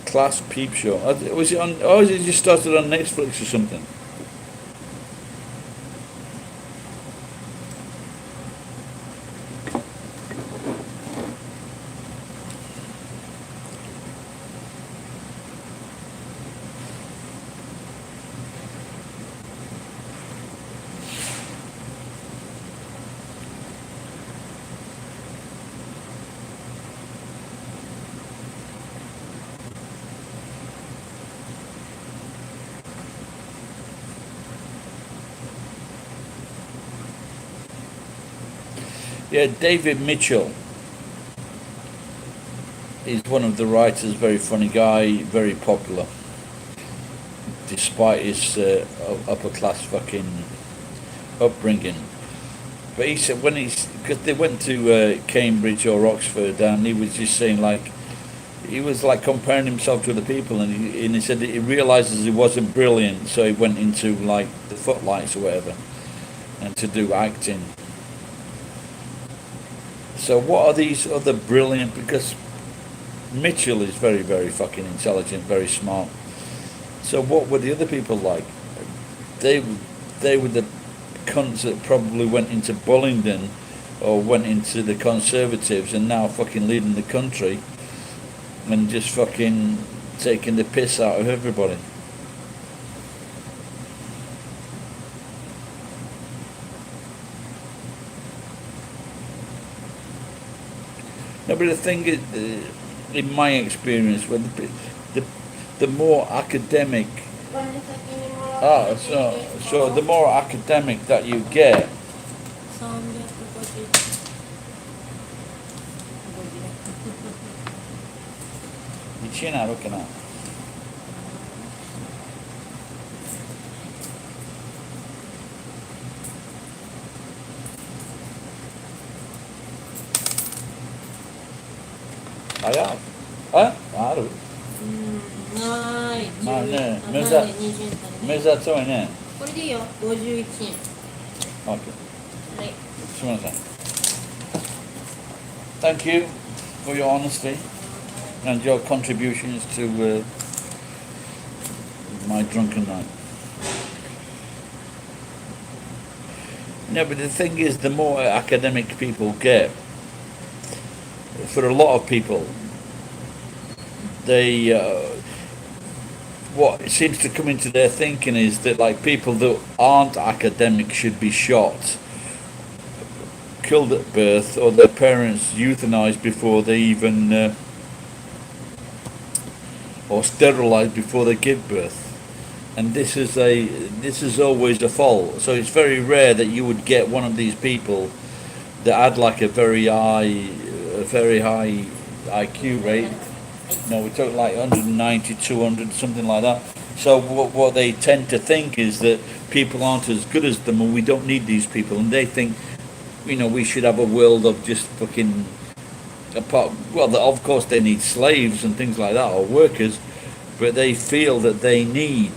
Class Peep Show. Was it on? Oh, it just started on Netflix or something. Yeah, David Mitchell is one of the writers. Very funny guy, very popular, despite his upper class fucking upbringing. But he said when because they went to Cambridge or Oxford, and he was just saying like he was like comparing himself to other people, and he said that he realizes he wasn't brilliant, so he went into like the footlights or whatever, and to do acting. So what are these other brilliant? Because Mitchell is very, very fucking intelligent, very smart. So what were the other people like? They they were the cunts that probably went into Bullingdon or went into the Conservatives and now fucking leading the country and just fucking taking the piss out of everybody. No, but the thing is, in my experience, when the, the more academic, so the more academic that you get, vicina rockena. I have. Huh? I do. ない。まあね、10、あ、目ざ、ないね、20円だね。目ざといね。これでいいよ、51円。OK。はい。すみません。Thank you for your honesty and your contributions to my drunken night. No, but the thing is, the more academic people get, for a lot of people, they what seems to come into their thinking is that like people that aren't academic should be shot, killed at birth, or their parents euthanized before they even or sterilized before they give birth. And this is always a fault. So it's very rare that you would get one of these people that had like a very high IQ rate. No, we talk like 190, 200, something like that. So what they tend to think is that people aren't as good as them, and we don't need these people. And they think, we should have a world of just fucking apart. Well, of course they need slaves and things like that, or workers, but they feel that they need.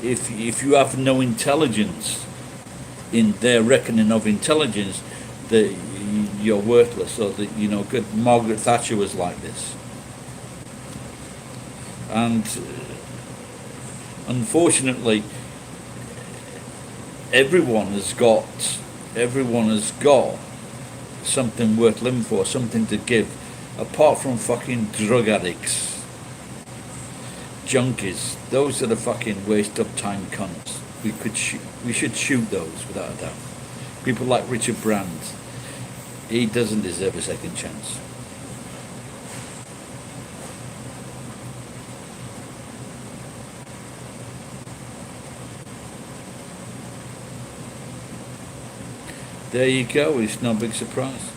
If you have no intelligence in their reckoning of intelligence, that you're worthless, or that good. Margaret Thatcher was like this, and unfortunately, everyone has got something worth living for, something to give, apart from fucking drug addicts. Junkies, those are the fucking waste of time cunts. We should shoot those without a doubt. People like Richard Brand, he doesn't deserve a second chance. There you go, it's no big surprise.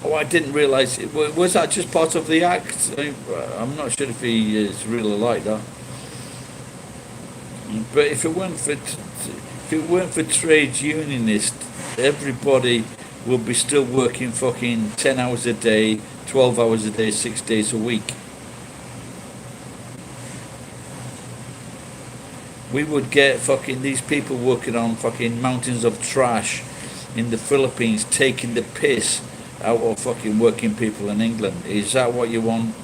Oh, I didn't realise. Was that just part of the act? I'm not sure if he is really like that. But if it weren't for trade unionists, everybody would be still working fucking 10 hours a day, 12 hours a day, 6 days a week. We would get fucking these people working on fucking mountains of trash in the Philippines, taking the piss out of fucking working people in England. Is that what you want?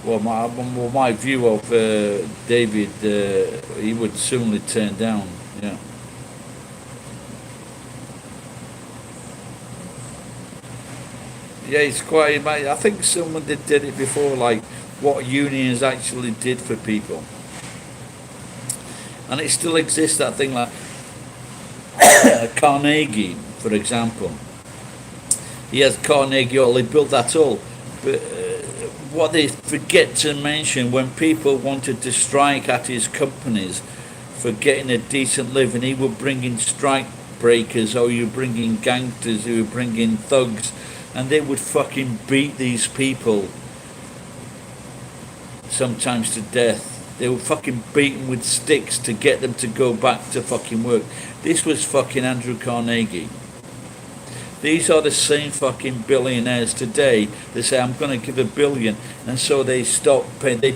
Well, my view of David, he would certainly turn down. Yeah. Yeah, it's quite. I think someone did it before, like what unions actually did for people, and it still exists. That thing like Carnegie, for example. He has Carnegie Hall. He built that all, but what they forget to mention, when people wanted to strike at his companies for getting a decent living, he would bring in strike breakers, or you bring in gangsters, you would bring in thugs, and they would fucking beat these people, sometimes to death. They were fucking beaten with sticks to get them to go back to fucking work. This was fucking Andrew Carnegie. These are the same fucking billionaires today. They say, I'm going to give $1 billion, and so they stop paying. They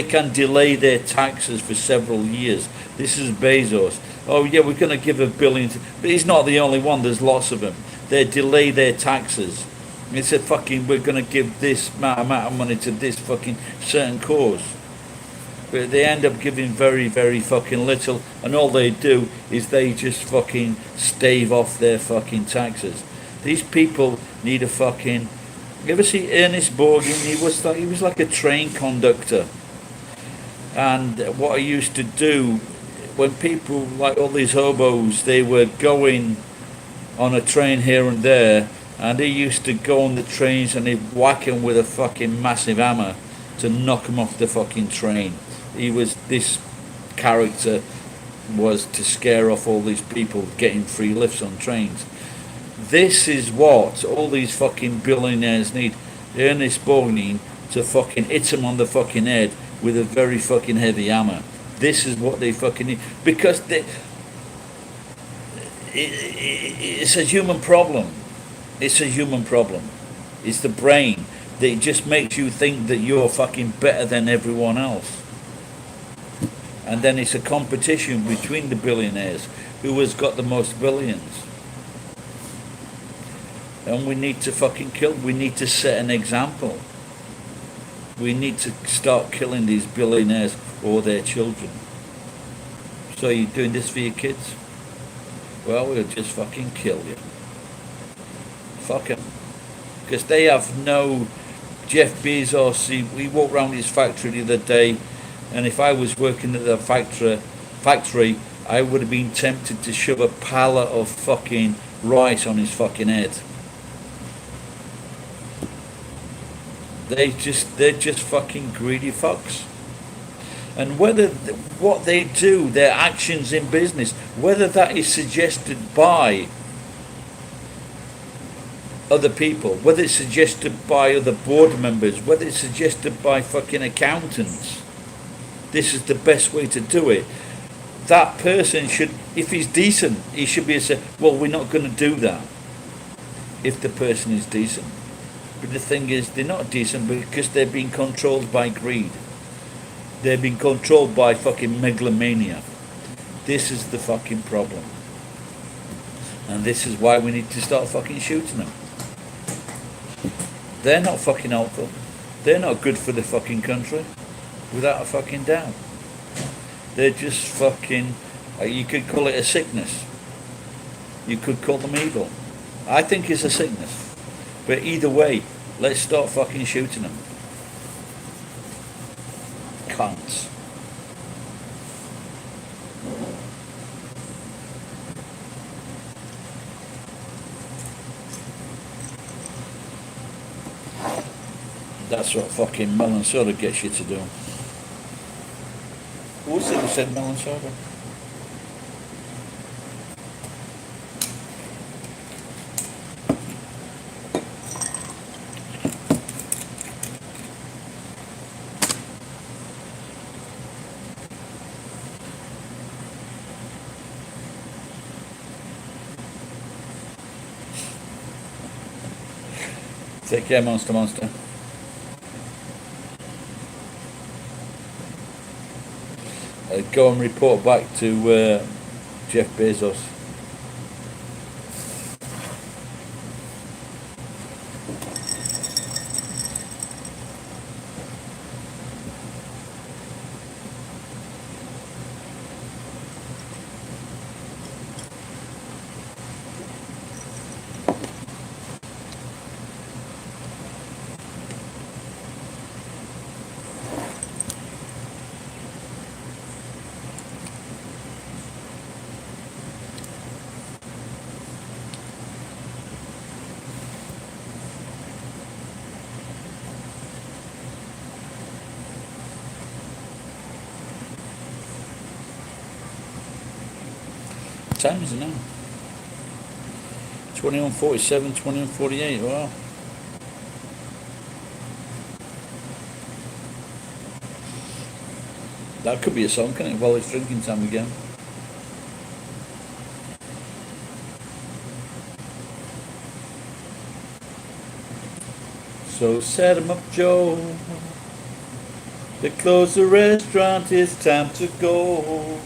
can delay their taxes for several years. This is Bezos. Oh yeah, we're going to give $1 billion, but he's not the only one. There's lots of them. They delay their taxes. It's a fucking, we're going to give this amount of money to this fucking certain cause. But they end up giving very, very fucking little, and all they do is they just fucking stave off their fucking taxes. These people need a fucking. You ever see Ernest Borgnine? He was like a train conductor, and what he used to do when people like all these hobos, they were going on a train here and there, and he used to go on the trains and he'd whack them with a fucking massive hammer to knock them off the fucking train. This character was to scare off all these people getting free lifts on trains. This is what all these fucking billionaires need. Ernest Borgnine to fucking hit them on the fucking head with a very fucking heavy hammer. This is what they fucking need. Because it's a human problem. It's a human problem. It's the brain that just makes you think that you're fucking better than everyone else. And then it's a competition between the billionaires who has got the most billions. And we need to fucking we need to set an example. We need to start killing these billionaires or their children. So you're doing this for your kids? Well, we'll just fucking kill you. Fuck them. Because they have no... Jeff Bezos, we walked around his factory the other day, and if I was working at the factory, I would have been tempted to shove a pallet of fucking rice on his fucking head. They're just fucking greedy fucks. And whether what they do, their actions in business, whether that is suggested by other people, whether it's suggested by other board members, whether it's suggested by fucking accountants, this is the best way to do it. That person should, if he's decent, he should be able to say, well, we're not going to do that if the person is decent. But the thing is, they're not decent because they're being controlled by greed. They're being controlled by fucking megalomania. This is the fucking problem. And this is why we need to start fucking shooting them. They're not fucking helpful. They're not good for the fucking country. Without a fucking doubt. They're just fucking... you could call it a sickness. You could call them evil. I think it's a sickness. But either way, let's start fucking shooting them. Cunts. That's what fucking melon soda gets you to do. Who was it who said melon soda? Take care, monster. Go and report back to Jeff Bezos. What time is it now? 21:47, 21:48. Wow. That could be a song, couldn't it? While it's drinking time again. So set 'em up, Joe. They close the restaurant, it's time to go.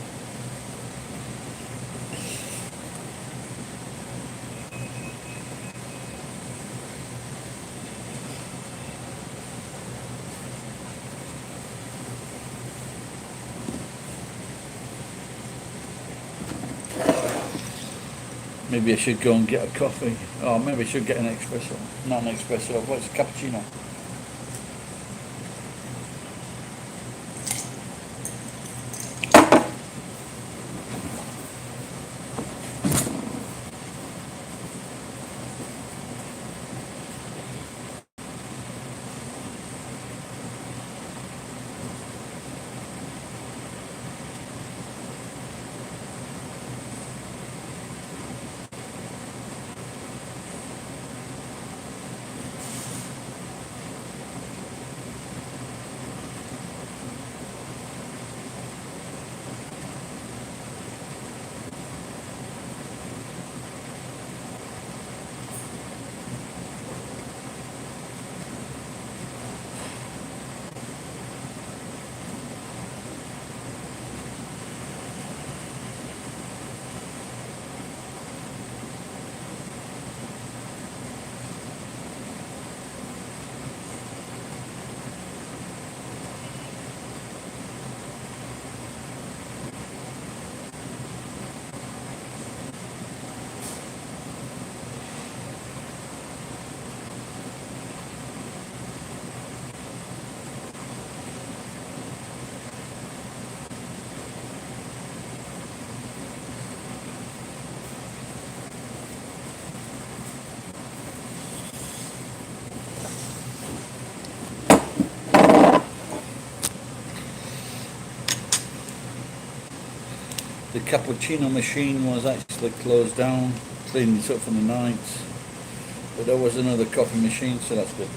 Maybe I should go and get a coffee. Oh, maybe I should get an espresso. Not an espresso, what's a cappuccino? The cappuccino machine was actually closed down, cleaned it up for the night. But there was another coffee machine, so that's good.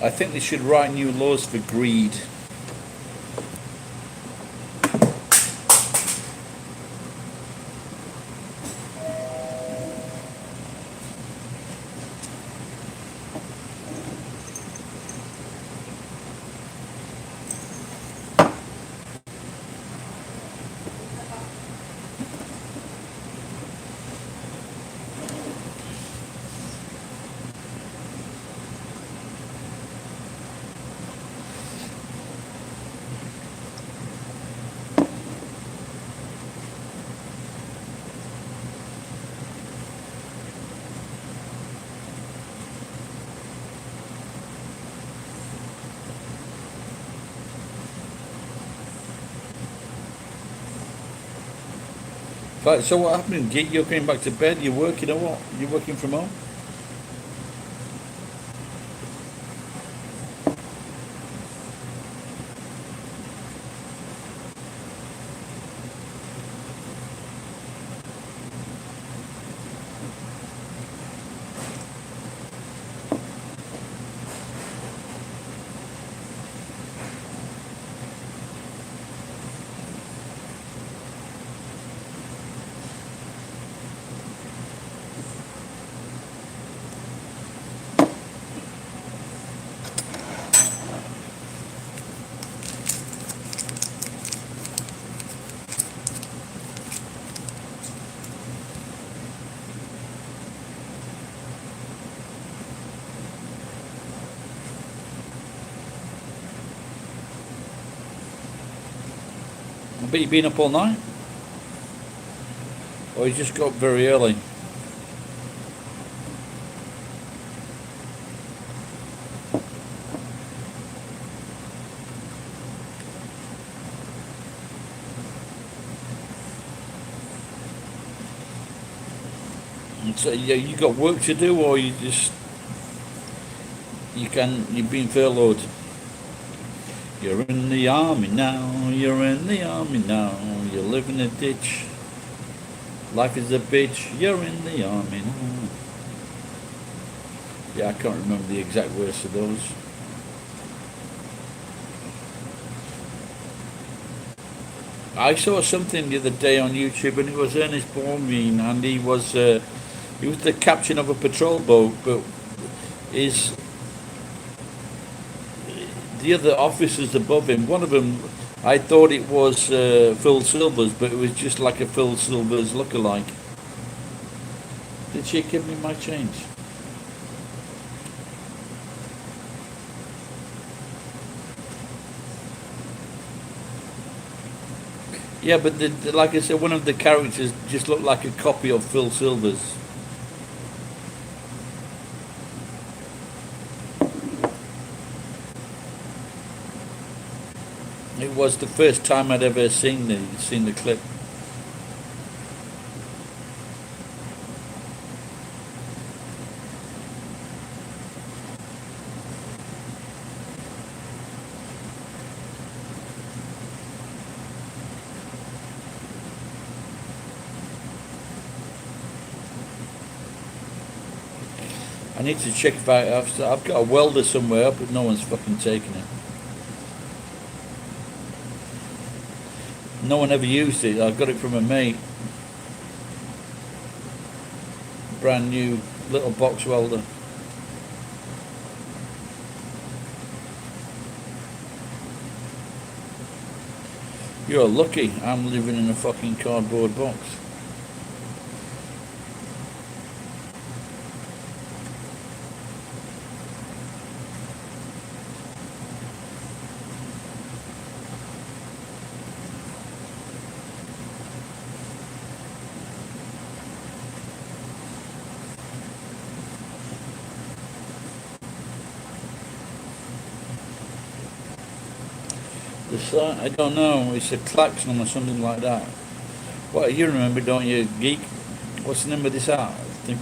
I think they should write new laws for greed. Right, so what happened? You're going back to bed? You're working or what? You're working from home? I bet you've been up all night? Or you just got up very early? And so you got work to do, or you've been furloughed? You're in the army now, you're in the army now, you live in a ditch. Life is a bitch, you're in the army now. Yeah, I can't remember the exact words of those. I saw something the other day on YouTube, and it was Ernest Borgnine, and he was the captain of a patrol boat, but his the other officers above him, one of them, I thought it was Phil Silvers, but it was just like a Phil Silvers lookalike. Did she give me my change? Yeah, but like I said, one of the characters just looked like a copy of Phil Silvers. It was the first time I'd ever seen the clip. I need to check if I've got a welder somewhere, but no one's fucking taking it. No one ever used it. I got it from a mate. Brand new little box welder. You're lucky I'm living in a fucking cardboard box. The sign, I don't know. It's a klaxon or something like that. What you remember, don't you, geek? What's the name of this art? I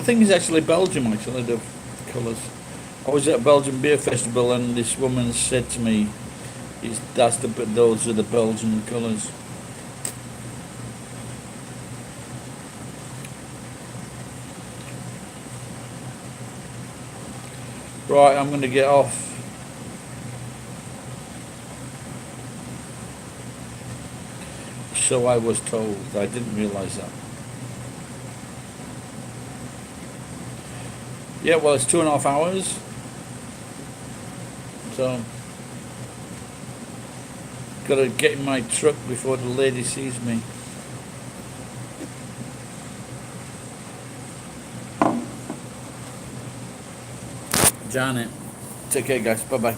think it's actually Belgium. Actually, the colours. I was at a Belgian beer festival, and this woman said to me, those are the Belgian colours." Right, I'm going to get off. So I was told. I didn't realise that. Yeah, well, it's 2.5 hours. So, got to get in my truck before the lady sees me. Janet, take care, guys. Bye bye.